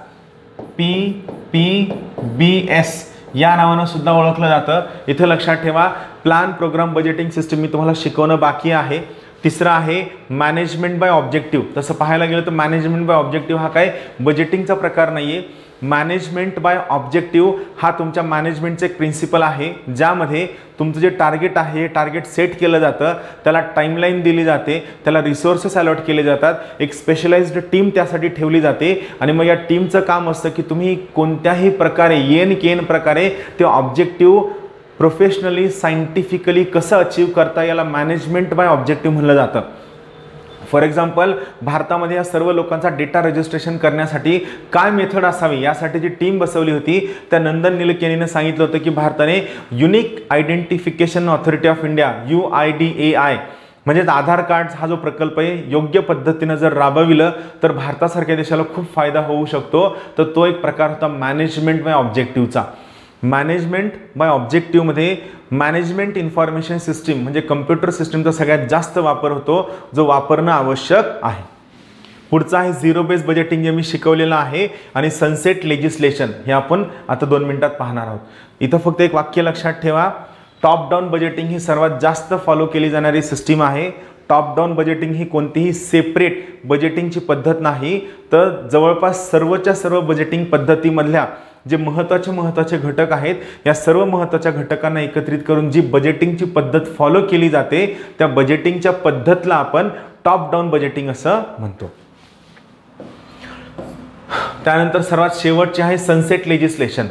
PPBS या नावानं सुद्धा ओळखलं जातं। इथे लक्षात ठेवा, प्लॅन प्रोग्राम बजेटिंग सिस्टीम मी तुम्हाला शिकवणं बाकी आहे। तिसरं आहे मॅनेजमेंट बाय ऑब्जेक्टिव्ह। तसं पाहायला गेलं तर मॅनेजमेंट बाय ऑब्जेक्टिव्ह हा काय बजेटिंगचा प्रकार नाहीये। मॅनेजमेंट बाय ऑब्जेक्टिव्ह हा तुमच्या मॅनेजमेंटचे एक प्रिन्सिपल आहे, ज्यामध्ये तुमचं जे टार्गेट आहे, टार्गेट सेट केलं जातं, त्याला टाईमलाईन दिली जाते, त्याला रिसोर्सेस अलॉट केले जातात, एक स्पेशलाइज्ड टीम त्यासाठी ठेवली जाते आणि मग या टीमचं काम असतं की तुम्ही कोणत्याही प्रकारे येन केन प्रकारे ते ऑब्जेक्टिव्ह प्रोफेशनली, सायंटिफिकली कसं अचीव करता, याला मॅनेजमेंट बाय ऑब्जेक्टिव्ह म्हणलं जातं। फॉर एक्झाम्पल, भारतामध्ये या सर्व लोकांचा डेटा रजिस्ट्रेशन करण्यासाठी काय मेथड असावी यासाठी जी टीम बसवली होती, त्या नंदन निलकेनीने सांगितलं होतं की भारताने unique identification authority of India UIDAI म्हणजेच आधार कार्ड हा जो प्रकल्प आहे योग्य पद्धतीनं जर राबविलं तर भारतासारख्या देशाला खूप फायदा होऊ शकतो। तर तो एक प्रकार होता मॅनेजमेंट बाय ऑब्जेक्टिव्हचा। मॅनेजमेंट बाय ऑब्जेक्टिव्हमध्ये मॅनेजमेंट इन्फॉर्मेशन सिस्टीम म्हणजे कम्प्युटर सिस्टीमचा सगळ्यात जास्त वापर होतो, जो वापरणं आवश्यक आहे। पुढचं आहे झिरो बेस बजेटिंग, जे मी शिकवलेलं आहे, आणि सनसेट लेजिस्लेशन, हे आपण आता 2 मिनिटात पाहणार आहोत। इथं फक्त एक वाक्य लक्षात ठेवा, टॉप डाऊन बजेटिंग ही सर्वात जास्त फॉलो केली जाणारी सिस्टीम आहे। टॉप डाऊन बजेटिंग ही कोणतीही सेपरेट बजेटिंगची पद्धत नाही, तर जवळपास सर्वच्या सर्व बजेटिंग पद्धतीमधल्या जे महत्त्वाचे घटक आहेत, या सर्व महत्त्वाच्या घटकांना एकत्रित करून जी बजेटिंगची पद्धत फॉलो केली जाते, त्या बजेटिंगच्या पद्धतला आपण टॉप डाऊन बजेटिंग असं म्हणतो। त्यानंतर सर्वात शेवटचे आहे सनसेट लेजिस्लेशन।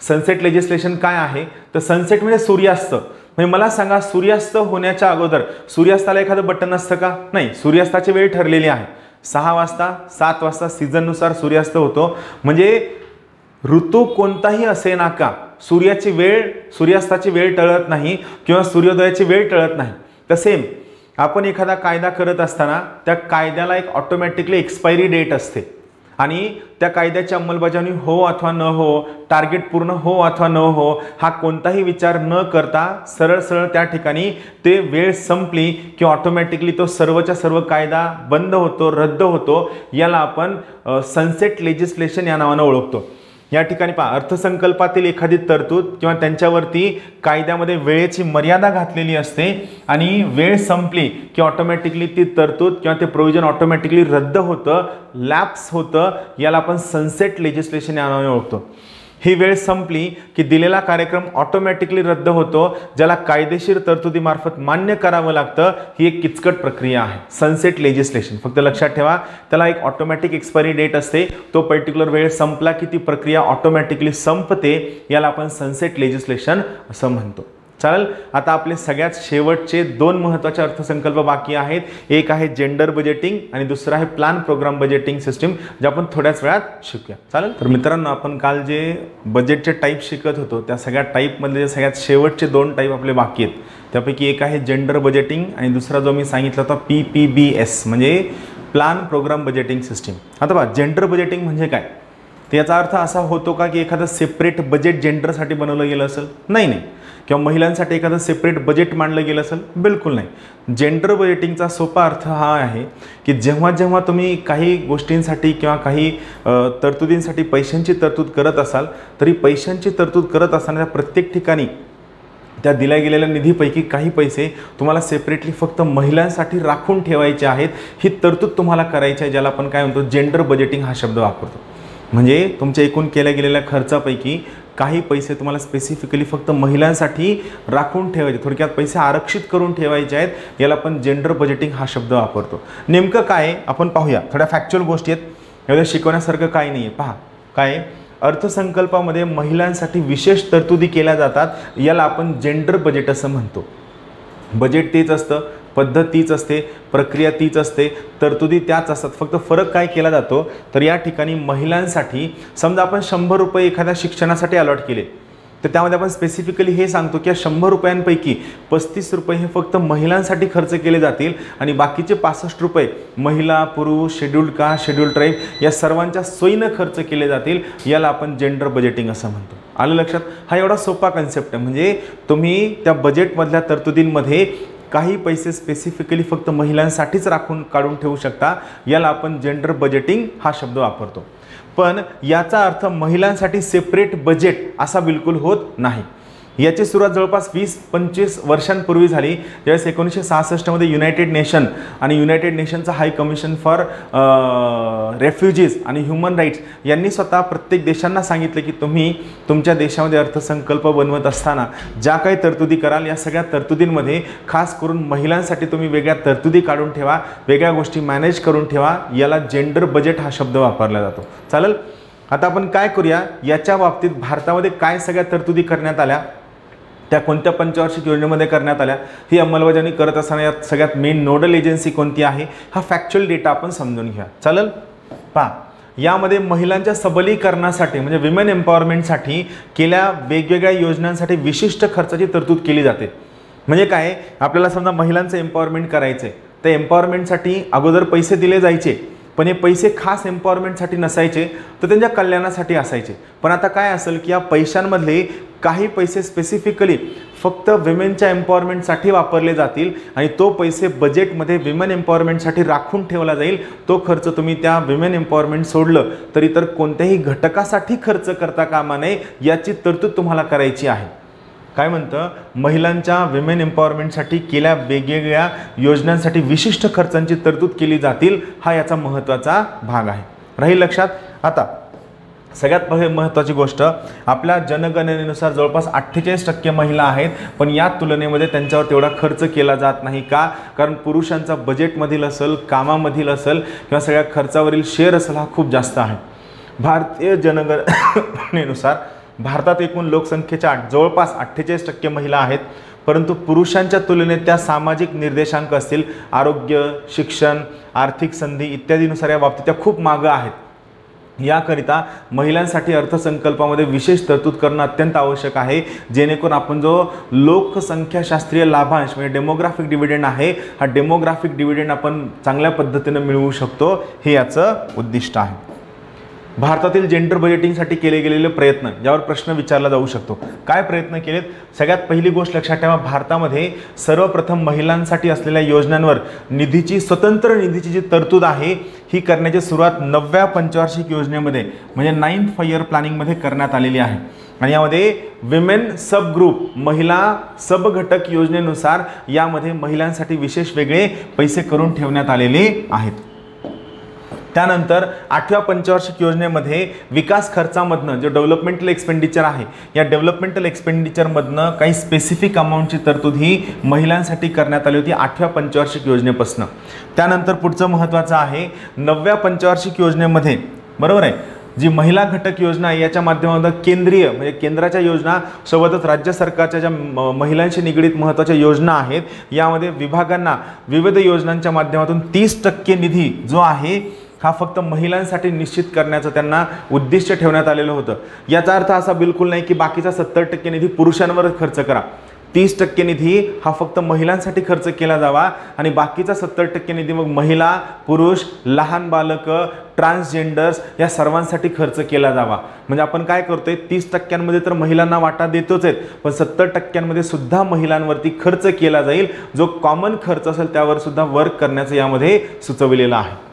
सनसेट लेजिस्लेशन काय आहे, तर सनसेट म्हणजे सूर्यास्त। म्हणजे मला सांगा, सूर्यास्त होण्याच्या अगोदर सूर्यास्ताला एखादं बटन असतं का? नाही, सूर्यास्ताची वेळ ठरलेली आहे, 6 वाजता 7 वाजता सीझननुसार सूर्यास्त होतो। म्हणजे ऋतू कोणताही असे ना का, सूर्यास्ताची वेळ टळत नाही किंवा सूर्योदयाची वेळ टळत नाही। तर सेम आपण एखादा कायदा करत असताना त्या कायद्याला एक ऑटोमॅटिकली एक्सपायरी डेट असते आणि त्या कायद्याची अंमलबजावणी हो अथवा न हो, टार्गेट पूर्ण हो अथवा न हो, हा कोणताही विचार न करता सरळ सरळ त्या ठिकाणी ते वेळ संपली की ऑटोमॅटिकली तो सर्वच्या सर्व कायदा बंद होतो, रद्द होतो। याला आपण सनसेट लेजिस्लेशन या नावानं ओळखतो। या ठिकाणी पहा, अर्थसंकल्पातील एखादी तरतूद किंवा त्यांच्यावरती कायद्यामध्ये वेळेची मर्यादा घातलेली असते आणि वेळ संपली की ऑटोमॅटिकली ती तरतूद किंवा ते प्रोव्हिजन ऑटोमॅटिकली रद्द होतं, लॅप्स होतं. याला आपण सनसेट लेजिस्लेशन या नावाने ओळखतो. ही वेळ संपली की दिलेला कार्यक्रम ऑटोमॅटिकली रद्द होतो, ज्याला कायदेशीर तरतुदीमार्फत मान्य करावं लागतं. ही एक किचकट प्रक्रिया आहे सनसेट लेजिस्लेशन. फक्त लक्षात ठेवा, त्याला एक ऑटोमॅटिक एक्सपायरी डेट असते. तो पर्टिक्युलर वेळ संपला की ती प्रक्रिया ऑटोमॅटिकली संपते. याला आपण सनसेट लेजिस्लेशन असं म्हणतो. चालेल. आता आपले सगळ्यात शेवटचे 2 महत्त्वाचे अर्थसंकल्प बाकी आहेत. एक आहे जेंडर बजेटिंग आणि दुसरा आहे प्लॅन प्रोग्राम बजेटिंग सिस्टीम, जे आपण थोड्याच वेळात शिकूया. चालेल. तर मित्रांनो, आपण काल जे बजेटचे टाईप शिकत होतो त्या सगळ्या टाईपमधले सगळ्यात शेवटचे 2 टाईप आपले बाकी आहेत. त्यापैकी एक आहे जेंडर बजेटिंग आणि दुसरा जो मी सांगितला होता PPBS म्हणजे प्लॅन प्रोग्राम बजेटिंग सिस्टीम. आता पहा, जेंडर बजेटिंग म्हणजे काय, तर याचा अर्थ असा होतो का की एखादं सेपरेट बजेट जेंडरसाठी बनवलं गेलं असेल? नाही. किंवा महिलांसाठी एखादं सेपरेट बजेट मांडलं गेलं असेल? बिलकुल नाही. जेंडर बजेटिंगचा सोपा अर्थ हा आहे की जेव्हा जेव्हा तुम्ही काही गोष्टींसाठी किंवा काही तरतुदींसाठी पैशांची तरतूद करत असाल, तरी पैशांची तरतूद करत असताना प्रत्येक ठिकाणी त्या दिल्या गेलेल्या निधीपैकी काही पैसे तुम्हाला सेपरेटली फक्त महिलांसाठी राखून ठेवायचे आहेत. ही तरतूद तुम्हाला करायची आहे, ज्याला आपण काय म्हणतो, जेंडर बजेटिंग हा शब्द वापरतो. म्हणजे तुमच्या एकूण केल्या गेलेल्या खर्चापैकी काही पैसे तुम्हाला स्पेसिफिकली फक्त महिलांसाठी राखून ठेवायचे, थोडक्यात पैसे आरक्षित करून ठेवायचे आहेत. याला आपण जेंडर बजेटिंग हा शब्द वापरतो. नेमकं काय आपण पाहूया. थोड्या फॅक्च्युअल गोष्टी आहेत, एवढं शिकवण्यासारखं काही नाही आहे. पहा काय, अर्थसंकल्पामध्ये महिलांसाठी विशेष तरतुदी केल्या जातात. याला आपण जेंडर बजेट असं म्हणतो. बजेट तेच असतं, पद्धत तीच असते, प्रक्रिया तीच असते, तरतुदी त्याच असतात. फक्त फरक काय केला जातो, तर या ठिकाणी महिलांसाठी समजा आपण 100 रुपये एखाद्या शिक्षणासाठी अलॉट केले, तर त्यामध्ये आपण स्पेसिफिकली हे सांगतो की 100 रुपयांपैकी 35 रुपये हे फक्त महिलांसाठी खर्च केले जातील आणि बाकीचे 65 रुपये महिला, पुरुष, शेड्यूल्ड कास्ट, शेड्यूल्ड ट्राईब या सर्वांच्या सोयीनं खर्च केले जातील. याला आपण जेंडर बजेटिंग असं म्हणतो. आलं लक्षात? हा एवढा सोपा कन्सेप्ट आहे. म्हणजे तुम्ही त्या बजेटमधल्या तरतुदींमध्ये काही पैसे स्पेसिफिकली फक्त महिलांसाठीच राखून काढून ठेवू शकता. याला आपण जेंडर बजेटिंग हा शब्द वापरतो. पण याचा अर्थ महिलांसाठी सेपरेट बजेट असा बिलकुल होत नाही. याची सुरुवात जवळपास 20-25 वर्षांपूर्वी झाली, ज्यावेळेस 1966 मध्ये युनायटेड नेशन आणि युनायटेड नेशनचा हाय कमिशन फॉर रेफ्युजीज आणि ह्युमन राईट्स यांनी स्वतः प्रत्येक देशांना सांगितलं की तुम्ही तुमच्या देशामध्ये अर्थसंकल्प बनवत असताना ज्या काही तरतुदी कराल, या सगळ्या तरतुदींमध्ये खास करून महिलांसाठी तुम्ही वेगळ्या तरतुदी काढून ठेवा, वेगळ्या गोष्टी मॅनेज करून ठेवा. याला जेंडर बजेट हा शब्द वापरला जातो. चालेल. आता आपण काय करूया, याच्या बाबतीत भारतामध्ये काय सगळ्या तरतुदी करण्यात आल्या, त्या कोणत्या पंचवार्षिक योजनेमध्ये करण्यात आल्या, ही अंमलबजावणी करत असताना यात सगळ्यात मेन नोडल एजन्सी कोणती आहे, हा फॅक्च्युअल डेटा आपण समजून घ्या. चालेल. पहा, यामध्ये महिलांच्या सबलीकरणासाठी म्हणजे विमेन एम्पॉवरमेंटसाठी केल्या वेगवेगळ्या योजनांसाठी विशिष्ट खर्चाची तरतूद केली जाते. म्हणजे काय, आपल्याला समजा महिलांचं एम्पॉवरमेंट करायचं आहे, तर एम्पॉवरमेंटसाठी अगोदर पैसे दिले जायचे, पण हे पैसे खास एम्पॉवरमेंटसाठी नसायचे, तर त्यांच्या कल्याणासाठी असायचे. पण आता काय असेल की या पैशांमधले काही पैसे स्पेसिफिकली फक्त विमेनच्या एम्पॉवरमेंटसाठी वापरले जातील आणि तो पैसे बजेटमध्ये विमेन एम्पॉवरमेंटसाठी राखून ठेवला जाईल. तो खर्च तुम्ही त्या विमेन एम्पॉवरमेंट सोडलं तर इतर कोणत्याही घटकासाठी खर्च करता कामा नये, याची तरतूद तुम्हाला करायची आहे. काय म्हणतं, महिलांच्या विमेन एम्पॉवरमेंटसाठी केल्या वेगवेगळ्या योजनांसाठी विशिष्ट खर्चांची तरतूद केली जातील. हा याचा महत्त्वाचा भाग आहे. राहील लक्षात? आता सगळ्यात महत्त्वाची गोष्ट, आपल्या जनगणनेनुसार जवळपास 48% महिला आहेत, पण या तुलनेमध्ये त्यांच्यावर तेवढा खर्च केला जात नाही. का? कारण पुरुषांचा बजेटमधील असेल, कामामधील असेल किंवा सगळ्या खर्चावरील शेअर असेल हा खूप जास्त आहे. भारतीय जनगणनेनुसार भारतात एकूण लोकसंख्येच्या जवळपास 48% महिला आहेत, परंतु पुरुषांच्या तुलनेत त्या सामाजिक निर्देशांक असतील, आरोग्य, शिक्षण, आर्थिक संधी इत्यादीनुसार या बाबतीत त्या खूप मागं आहेत. याकरिता महिलांसाठी अर्थसंकल्पामध्ये विशेष तरतूद करणं अत्यंत आवश्यक आहे, जेणेकरून आपण जो लोकसंख्याशास्त्रीय लाभांश म्हणजे डेमोग्राफिक डिव्हिडंड आहे, हा डेमोग्राफिक डिव्हिडंड आपण चांगल्या पद्धतीने मिळवू शकतो. हे याचं उद्दिष्ट आहे. भारतातील जेंडर बजेटिंगसाठी केले गेलेले प्रयत्न, यावर प्रश्न विचारला जाऊ शकतो. काय प्रयत्न केलेत? सगळ्यात पहिली गोष्ट लक्षात ठेवा, भारतामध्ये सर्वप्रथम महिलांसाठी असलेल्या योजनांवर स्वतंत्र निधीची जी तरतूद आहे ही करण्याची सुरुवात 9व्या पंचवार्षिक योजनेमध्ये म्हणजे 9th 5 year प्लॅनिंगमध्ये करण्यात आलेली आहे. आणि यामध्ये विमेन सब ग्रुप, महिला सब घटक योजनेनुसार यामध्ये महिलांसाठी विशेष वेगळे पैसे करून ठेवण्यात आलेले आहेत. त्यानंतर 8व्या पंचवार्षिक योजनेमध्ये विकास खर्चामधनं जे डेव्हलपमेंटल एक्सपेंडिचर आहे, या डेव्हलपमेंटल एक्सपेंडिचरमधनं काही स्पेसिफिक अमाऊंटची तरतूद ही महिलांसाठी करण्यात आली होती 8व्या पंचवार्षिक योजनेपासून. त्यानंतर पुढचं महत्त्वाचं आहे 9व्या पंचवार्षिक योजनेमध्ये, बरोबर आहे, जी महिला घटक योजना आहे याच्या माध्यमातून केंद्रीय म्हणजे केंद्राच्या योजना सोबतच राज्य सरकारच्या ज्या महिलांशी निगडीत महत्त्वाच्या योजना आहेत, यामध्ये विभागांना विविध योजनांच्या माध्यमातून 30% निधी जो आहे हा फक्त महिलांसाठी निश्चित करण्याचं त्यांना उद्दिष्ट ठेवण्यात आलेलं होतं. याचा अर्थ असा बिलकुल नाही की बाकीचा 70% निधी पुरुषांवर खर्च करा. 30% निधी हा फक्त महिलांसाठी खर्च केला जावा आणि बाकीचा 70% निधी मग महिला, पुरुष, लहान बालकं, ट्रान्सजेंडर्स या सर्वांसाठी खर्च केला जावा. म्हणजे आपण काय करतोय, 30% तर महिलांना वाटा देतोच आहेत, पण 70% सुद्धा महिलांवरती खर्च केला जाईल. जो कॉमन खर्च असेल त्यावर सुद्धा वर्क करण्याचं यामध्ये सुचविलेलं आहे.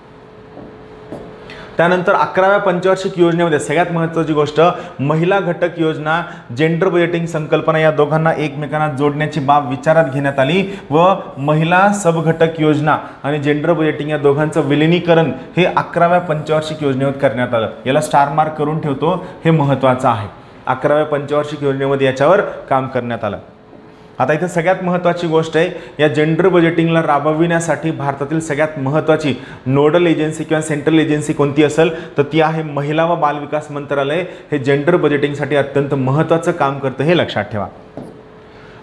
त्यानंतर 11व्या पंचवार्षिक योजनेमध्ये सगळ्यात महत्त्वाची गोष्ट, महिला घटक योजना, जेंडर बजेटिंग संकल्पना या दोघांना एकमेकांना जोडण्याची बाब विचारात घेण्यात आली व महिला सब घटक योजना आणि जेंडर बजेटिंग या दोघांचं विलिनीकरण हे 11व्या पंचवार्षिक योजनेवर करण्यात आलं. याला स्टार मार्क करून ठेवतो, हे महत्त्वाचं आहे. 11व्या पंचवार्षिक योजनेमध्ये याच्यावर काम करण्यात आलं. आता इथे सगळ्यात महत्त्वाची गोष्ट आहे, या जेंडर बजेटिंगला राबविण्यासाठी भारतातील सगळ्यात महत्त्वाची नोडल एजन्सी किंवा सेंट्रल एजन्सी कोणती असेल तर ती आहे महिला व बाल विकास मंत्रालय. हे जेंडर बजेटिंगसाठी अत्यंत महत्त्वाचं काम करतं, हे लक्षात ठेवा.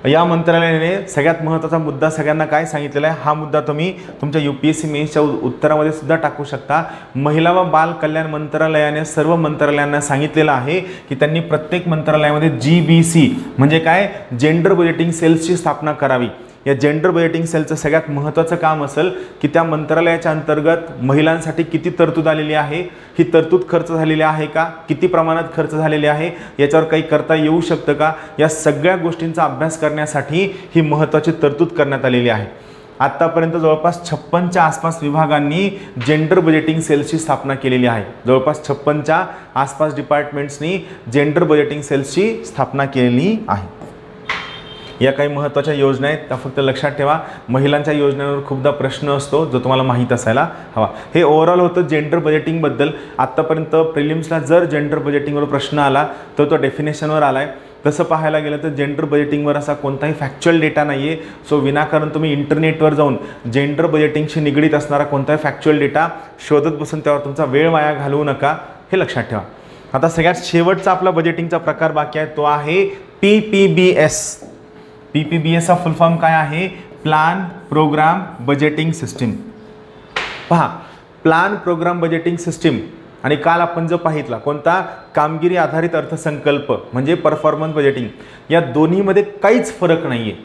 या मंत्रालयाने सगळ्यात महत्त्वाचा मुद्दा सगळ्यांना काय सांगितलेला आहे, हा मुद्दा तुम्ही तुमच्या UPSC मेन्सच्या उत्तरामध्ये सुद्धा टाकू शकता. महिला व बाल कल्याण मंत्रालयाने सर्व मंत्रालयांना सांगितलेलं आहे की त्यांनी प्रत्येक मंत्रालयामध्ये GBC म्हणजे काय, जेंडर बजेटिंग सेल्सची स्थापना करावी. या जेंडर बजेटिंग सेलचं सगळ्यात महत्त्वाचं काम असेल की त्या मंत्रालयाच्या अंतर्गत महिलांसाठी किती तरतूद आलेली आहे, ही तरतूद खर्च झालेली आहे का, किती प्रमाणात खर्च झालेली आहे, याच्यावर काही करता येऊ शकतं का, या सगळ्या गोष्टींचा अभ्यास करण्यासाठी ही महत्त्वाची तरतूद करण्यात आलेली आहे. आत्तापर्यंत जवळपास 56च्या आसपास विभागांनी जेंडर बजेटिंग सेल्सची स्थापना केलेली आहे. जवळपास 56च्या आसपास डिपार्टमेंट्सनी जेंडर बजेटिंग सेल्सची स्थापना केलेली आहे. या काही महत्त्वाच्या योजना आहेत, त्या फक्त लक्षात ठेवा. महिलांच्या योजनांवर खूपदा प्रश्न असतो जो तुम्हाला माहीत असायला हवा. हे ओव्हरऑल होतं जेंडर बजेटिंगबद्दल. आत्तापर्यंत प्रिलिम्सला जर जेंडर बजेटिंगवर प्रश्न आला तर तो डेफिनेशनवर आला आहे. तसं पाहायला गेलं तर जेंडर बजेटिंगवर असा कोणताही फॅक्च्युअल डेटा नाही आहे. सो विनाकारण तुम्ही इंटरनेटवर जाऊन जेंडर बजेटिंगशी निगडीत असणारा कोणताही फॅक्च्युअल डेटा शोधत बसून त्यावर तुमचा वेळ वाया घालवू नका, हे लक्षात ठेवा. आता सगळ्यात शेवटचा आपला बजेटिंगचा प्रकार बाकी आहे, तो आहे PPBS. PPBS चा फुल फॉर्म काय आहे, प्लॅन प्रोग्राम बजेटिंग सिस्टीम. पहा, प्लॅन प्रोग्राम बजेटिंग सिस्टीम आणि काल आपण जो पाहितला कोणता, कामगिरी आधारित अर्थसंकल्प म्हणजे परफॉर्मन्स बजेटिंग, या दोन्हीमध्ये काहीच फरक नाही आहे,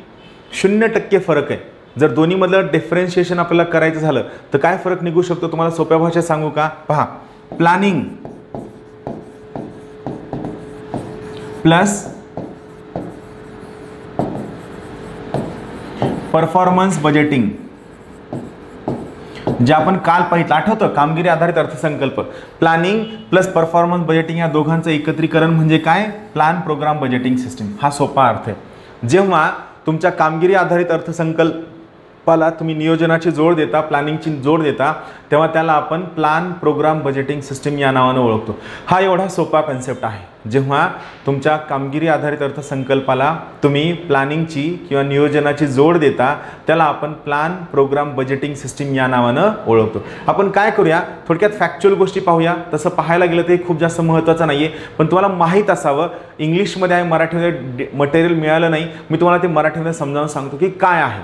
0% फरक आहे. जर दोन्हीमधलं डिफरन्शिएशन आपल्याला करायचं झालं तर काय फरक निघू शकतो तुम्हाला सोप्या भाषेत सांगू का. पहा, प्लॅनिंग प्लस परफॉर्मन्स बजेटिंग, जे आपण काल पाहिलं आठवतं, कामगिरी आधारित अर्थसंकल्प. प्लॅनिंग प्लस परफॉर्मन्स बजेटिंग या दोघांचं एकत्रीकरण म्हणजे काय, प्लॅन प्रोग्राम बजेटिंग सिस्टीम. हा सोपा अर्थ आहे. जेव्हा तुमच्या कामगिरी आधारित अर्थसंकल्पाला तुम्ही नियोजनाची जोड देता, प्लॅनिंगची जोड देता, तेव्हा त्याला आपण प्लॅन प्रोग्राम बजेटिंग सिस्टीम या नावानं ओळखतो. हा एवढा सोपा कन्सेप्ट आहे. जेव्हा तुमच्या कामगिरी आधारित अर्थसंकल्पाला तुम्ही प्लॅनिंगची किंवा नियोजनाची जोड देता त्याला आपण प्लॅन प्रोग्राम बजेटिंग सिस्टीम या नावानं ओळखतो. आपण काय करूया, थोडक्यात फॅक्च्युअल गोष्टी पाहूया. तसं पाहायला गेलं तर खूप जास्त महत्त्वाचं नाही आहे, पण तुम्हाला माहीत असावं. इंग्लिशमध्ये आहे, मराठीमध्ये मटेरियल मिळालं नाही, मी तुम्हाला ते मराठीमध्ये समजावून सांगतो की काय आहे.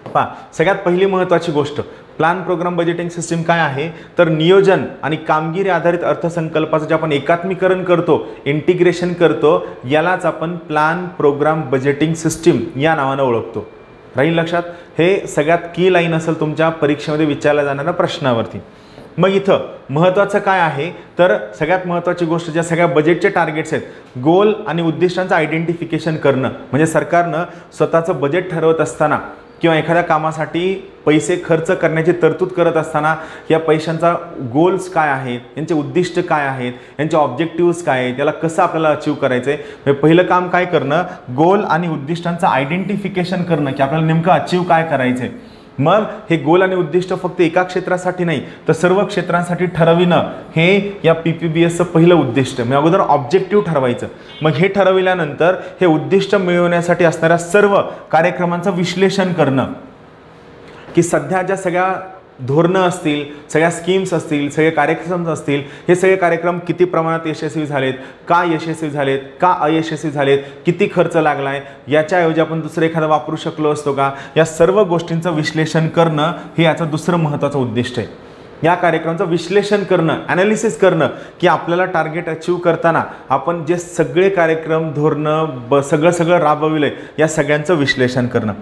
पहा, सगळ्यात पहिली महत्त्वाची गोष्ट, प्लॅन प्रोग्राम बजेटिंग सिस्टीम काय आहे तर नियोजन आणि कामगिरी आधारित अर्थसंकल्पाचं जे आपण एकात्मीकरण करतो, इंटिग्रेशन करतो, यालाच आपण प्लॅन प्रोग्राम बजेटिंग सिस्टीम या नावानं ओळखतो. राहील लक्षात. हे सगळ्यात की लाईन असेल तुमच्या परीक्षेमध्ये विचारल्या जाणाऱ्या प्रश्नावरती. मग इथं महत्त्वाचं काय आहे तर सगळ्यात महत्त्वाची गोष्ट ज्या सगळ्या बजेटचे टार्गेट्स आहेत, गोल आणि उद्दिष्टांचं आयडेंटिफिकेशन करणं. म्हणजे सरकारनं स्वतःचं बजेट ठरवत असताना किंवा एखाद्या कामासाठी पैसे खर्च करण्याची तरतूद करत असताना या पैशांचा गोल्स काय आहेत, यांचे उद्दिष्ट काय आहेत, यांचे ऑब्जेक्टिव्स काय आहेत, त्याला कसं आपल्याला अचीव करायचं आहे. म्हणजे पहिलं काम काय करणं, गोल आणि उद्दिष्टांचं आयडेंटिफिकेशन करणं की आपल्याला नेमकं अचीव काय करायचं आहे. मग हे गोल आणि उद्दिष्ट फक्त एका क्षेत्रासाठी नाही तर सर्व क्षेत्रांसाठी ठरविणं हे या PPBSचं पहिलं उद्दिष्ट. म्हणजे अगोदर ऑब्जेक्टिव्ह ठरवायचं. मग हे ठरविल्यानंतर हे उद्दिष्ट मिळवण्यासाठी असणाऱ्या सर्व कार्यक्रमांचं विश्लेषण करणं की सध्या ज्या सगळ्या धोरणं असतील, सगळ्या स्कीम्स असतील, सगळे कार्यक्रम असतील, हे सगळे कार्यक्रम किती प्रमाणात यशस्वी झालेत, का यशस्वी झालेत, का अयशस्वी झालेत, किती खर्च लागला आहे, याच्याऐवजी आपण दुसरं एखादं वापरू शकलो असतो का, या सर्व गोष्टींचं विश्लेषण करणं हे याचं दुसरं महत्त्वाचं उद्दिष्ट आहे. या कार्यक्रमाचं विश्लेषण करणं, ॲनालिसिस करणं की आपल्याला टार्गेट अचीव करताना आपण जे सगळे कार्यक्रम धोरणं सगळं राबविलं आहे या सगळ्यांचं विश्लेषण करणं.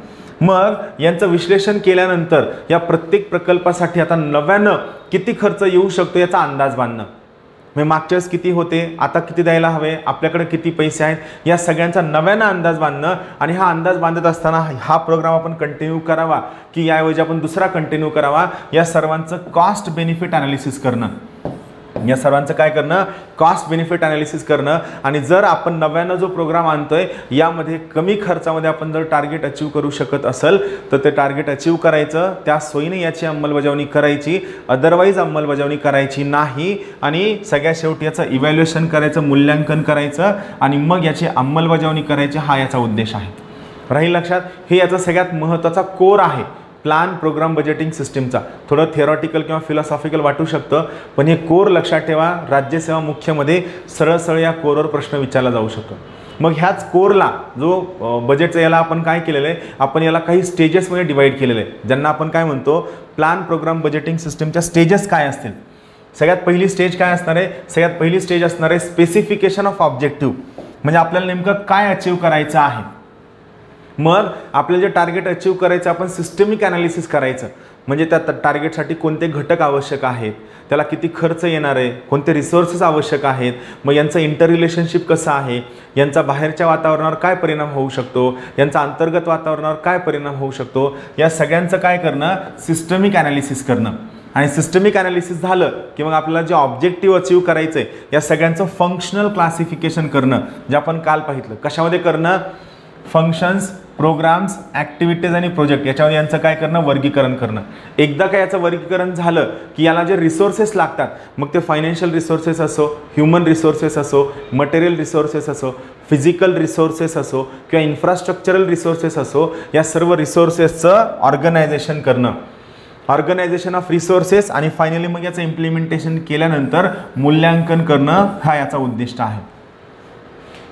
मग यांचं विश्लेषण केल्यानंतर या प्रत्येक प्रकल्पासाठी आता नव्यानं किती खर्च येऊ शकतो याचा अंदाज बांधणं. म्हणजे मागच्या वेळेस किती होते, आता किती द्यायला हवे, आपल्याकडे किती पैसे आहेत, या सगळ्यांचा नव्यानं अंदाज बांधणं. आणि हा अंदाज बांधत असताना हा प्रोग्राम आपण कंटिन्यू करावा की याऐवजी आपण दुसरा कंटिन्यू करावा, या सर्वांचं कॉस्ट बेनिफिट ॲनालिसिस करणं. या सर्वांचं काय करणं, कॉस्ट बेनिफिट ॲनालिसिस करणं. आणि जर आपण नव्यानं जो प्रोग्राम आणतोय यामध्ये कमी खर्चामध्ये आपण जर टार्गेट अचीव करू शकत असेल तर ते टार्गेट अचीव करायचं, त्या सोयीने याची अंमलबजावणी करायची, अदरवाईज अंमलबजावणी करायची नाही. आणि सगळ्यात शेवटी याचं इव्हॅल्युएशन करायचं, मूल्यांकन करायचं आणि मग याची अंमलबजावणी करायची, हा याचा उद्देश आहे. राहील लक्षात. हे याचा सगळ्यात महत्त्वाचा कोर आहे प्लान प्रोग्राम बजेटिंग सिस्टीमचा. थोडं थिअरॉटिकल किंवा फिलॉसॉफिकल वाटू शकतं पण हे कोर लक्षात ठेवा. राज्यसेवा मुख्यमध्ये सरळ या कोरवर प्रश्न विचारला जाऊ शकतो. मग ह्याच कोरला जो बजेटचा याला आपण काय केलेलं आहे, आपण याला काही स्टेजेसमध्ये डिवाईड केलेलं आहे ज्यांना आपण काय म्हणतो प्लान प्रोग्राम बजेटिंग सिस्टीमच्या स्टेजेस काय असतील. सगळ्यात पहिली स्टेज काय असणार आहे, सगळ्यात पहिली स्टेज असणार आहे स्पेसिफिकेशन ऑफ ऑब्जेक्टिव्ह. म्हणजे आपल्याला नेमकं काय अचीव करायचं आहे. मग आपल्याला जे टार्गेट अचीव करायचं आपण सिस्टमिक ॲनालिसिस करायचं. म्हणजे त्या टार्गेटसाठी कोणते घटक आवश्यक आहेत, त्याला किती खर्च येणार आहे, कोणते रिसोर्सेस आवश्यक आहेत, मग यांचं इंटर रिलेशनशिप कसं आहे, यांचा बाहेरच्या वातावरणावर काय परिणाम होऊ शकतो, यांचा अंतर्गत वातावरणावर काय परिणाम होऊ शकतो, या सगळ्यांचं काय करणं, सिस्टमिक ॲनालिसिस करणं. आणि सिस्टमिक ॲनालिसिस झालं की मग आपल्याला जे ऑब्जेक्टिव्ह अचीव करायचं आहे या सगळ्यांचं फंक्शनल क्लासिफिकेशन करणं, जे आपण काल पाहितलं. कशामध्ये करणं, फंक्शन्स, प्रोग्राम्स, ॲक्टिव्हिटीज आणि प्रोजेक्ट याच्यामध्ये यांचं काय करणं, वर्गीकरण करणं. एकदा का याचं वर्गीकरण झालं की याला जे रिसोर्सेस लागतात, मग ते फायनान्शियल रिसोर्सेस असो, ह्युमन रिसोर्सेस असो, मटेरियल रिसोर्सेस असो, फिजिकल रिसोर्सेस असो किंवा इन्फ्रास्ट्रक्चरल रिसोर्सेस असो, या सर्व रिसोर्सेसचं ऑर्गनायझेशन करणं, ऑर्गनायझेशन ऑफ रिसोर्सेस आणि फायनली मग याचं इम्प्लिमेंटेशन केल्यानंतर मूल्यांकन करणं हा याचा उद्दिष्ट आहे.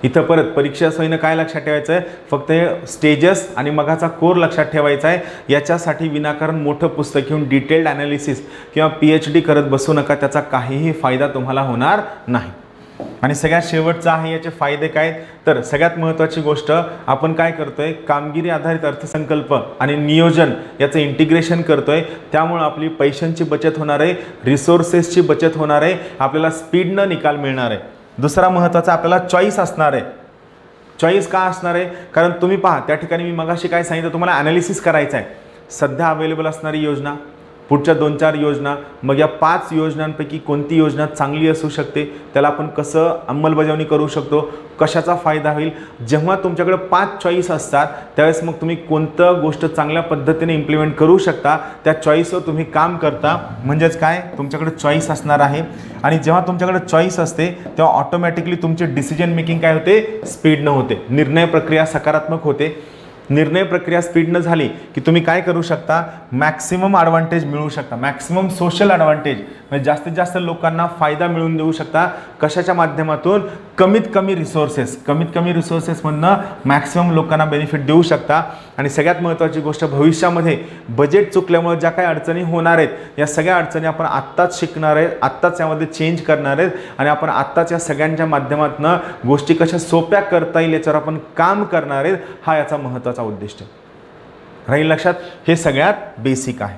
इथं परत परीक्षा सोयीनं काय लक्षात ठेवायचं आहे, फक्त स्टेजेस आणि मगाचा कोर लक्षात ठेवायचा आहे. याच्यासाठी विनाकारण मोठं पुस्तक घेऊन डिटेल्ड ॲनालिसिस किंवा PhD करत बसू नका, त्याचा काहीही फायदा तुम्हाला होणार नाही. आणि सगळ्यात शेवटचा आहे याचे फायदे काय, तर सगळ्यात महत्त्वाची गोष्ट आपण काय करतोय, कामगिरी आधारित अर्थसंकल्प आणि नियोजन याचं इंटिग्रेशन करतोय. त्यामुळे आपली पैशांची बचत होणार आहे, रिसोर्सेसची बचत होणार आहे, आपल्याला स्पीडनं निकाल मिळणार आहे. दुसरा महत्त्वाचा आपल्याला चॉईस असणार आहे. चॉईस का असणार आहे, कारण तुम्ही पहा त्या ठिकाणी मी मगाशी काय सांगितलं, तुम्हाला ॲनालिसिस करायचं आहे सध्या अवेलेबल असणारी योजना, पुढच्या 2-4 योजना, मग या 5 योजनांपैकी कोणती योजना चांगली असू शकते, त्याला आपण कसं अंमलबजावणी करू शकतो, कशाचा फायदा होईल. जेव्हा तुमच्याकडे 5 चॉईस असतात त्यावेळेस मग तुम्ही कोणतं गोष्ट चांगल्या पद्धतीने इम्प्लिमेंट करू शकता त्या चॉईसवर तुम्ही काम करता. म्हणजेच काय, तुमच्याकडे चॉईस असणार आहे. आणि जेव्हा तुमच्याकडे चॉईस असते तेव्हा ऑटोमॅटिकली तुमची डिसिजन मेकिंग काय होते, स्पीडनं होते, निर्णय प्रक्रिया सकारात्मक होते. निर्णय प्रक्रिया स्पीडनं झाली की तुम्ही काय करू शकता, मॅक्सिमम ॲडव्हान्टेज मिळवू शकता, मॅक्सिमम सोशल ॲडव्हान्टेज म्हणजे जास्तीत जास्त लोकांना फायदा मिळवून देऊ शकता. कशाच्या माध्यमातून, कमीत कमी रिसोर्सेसमधनं मॅक्सिमम लोकांना बेनिफिट देऊ शकता. आणि सगळ्यात महत्त्वाची गोष्ट, भविष्यामध्ये बजेट चुकल्यामुळे ज्या काही अडचणी होणार आहेत या सगळ्या अडचणी आपण आत्ताच शिकणार आहेत, आत्ताच यामध्ये चेंज करणार आहेत आणि आपण आत्ताच या सगळ्यांच्या माध्यमातून गोष्टी कशा सोप्या करता येईल याच्यावर आपण काम करणार आहेत. हा याचा महत्त्वाचा उद्दिष्ट राहील लक्षात. हे सगळ्यात बेसिक आहे.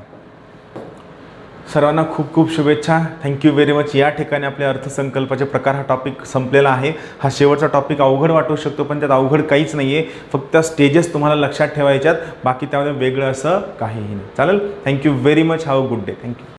सर्वांना खूप खूप शुभेच्छा. Thank you very much. या ठिकाणी आपल्या अर्थसंकल्पाचे प्रकार हा टॉपिक संपलेला आहे. हा शेवटचा टॉपिक अवघड वाटू शकतो, पण त्यात अवघड काहीच नाही आहे. फक्त स्टेजेस तुम्हाला लक्षात ठेवायच्यात, बाकी त्यामध्ये वेगळं असं काहीही नाही. चालेल. Thank you very much. Have a good day. Thank you.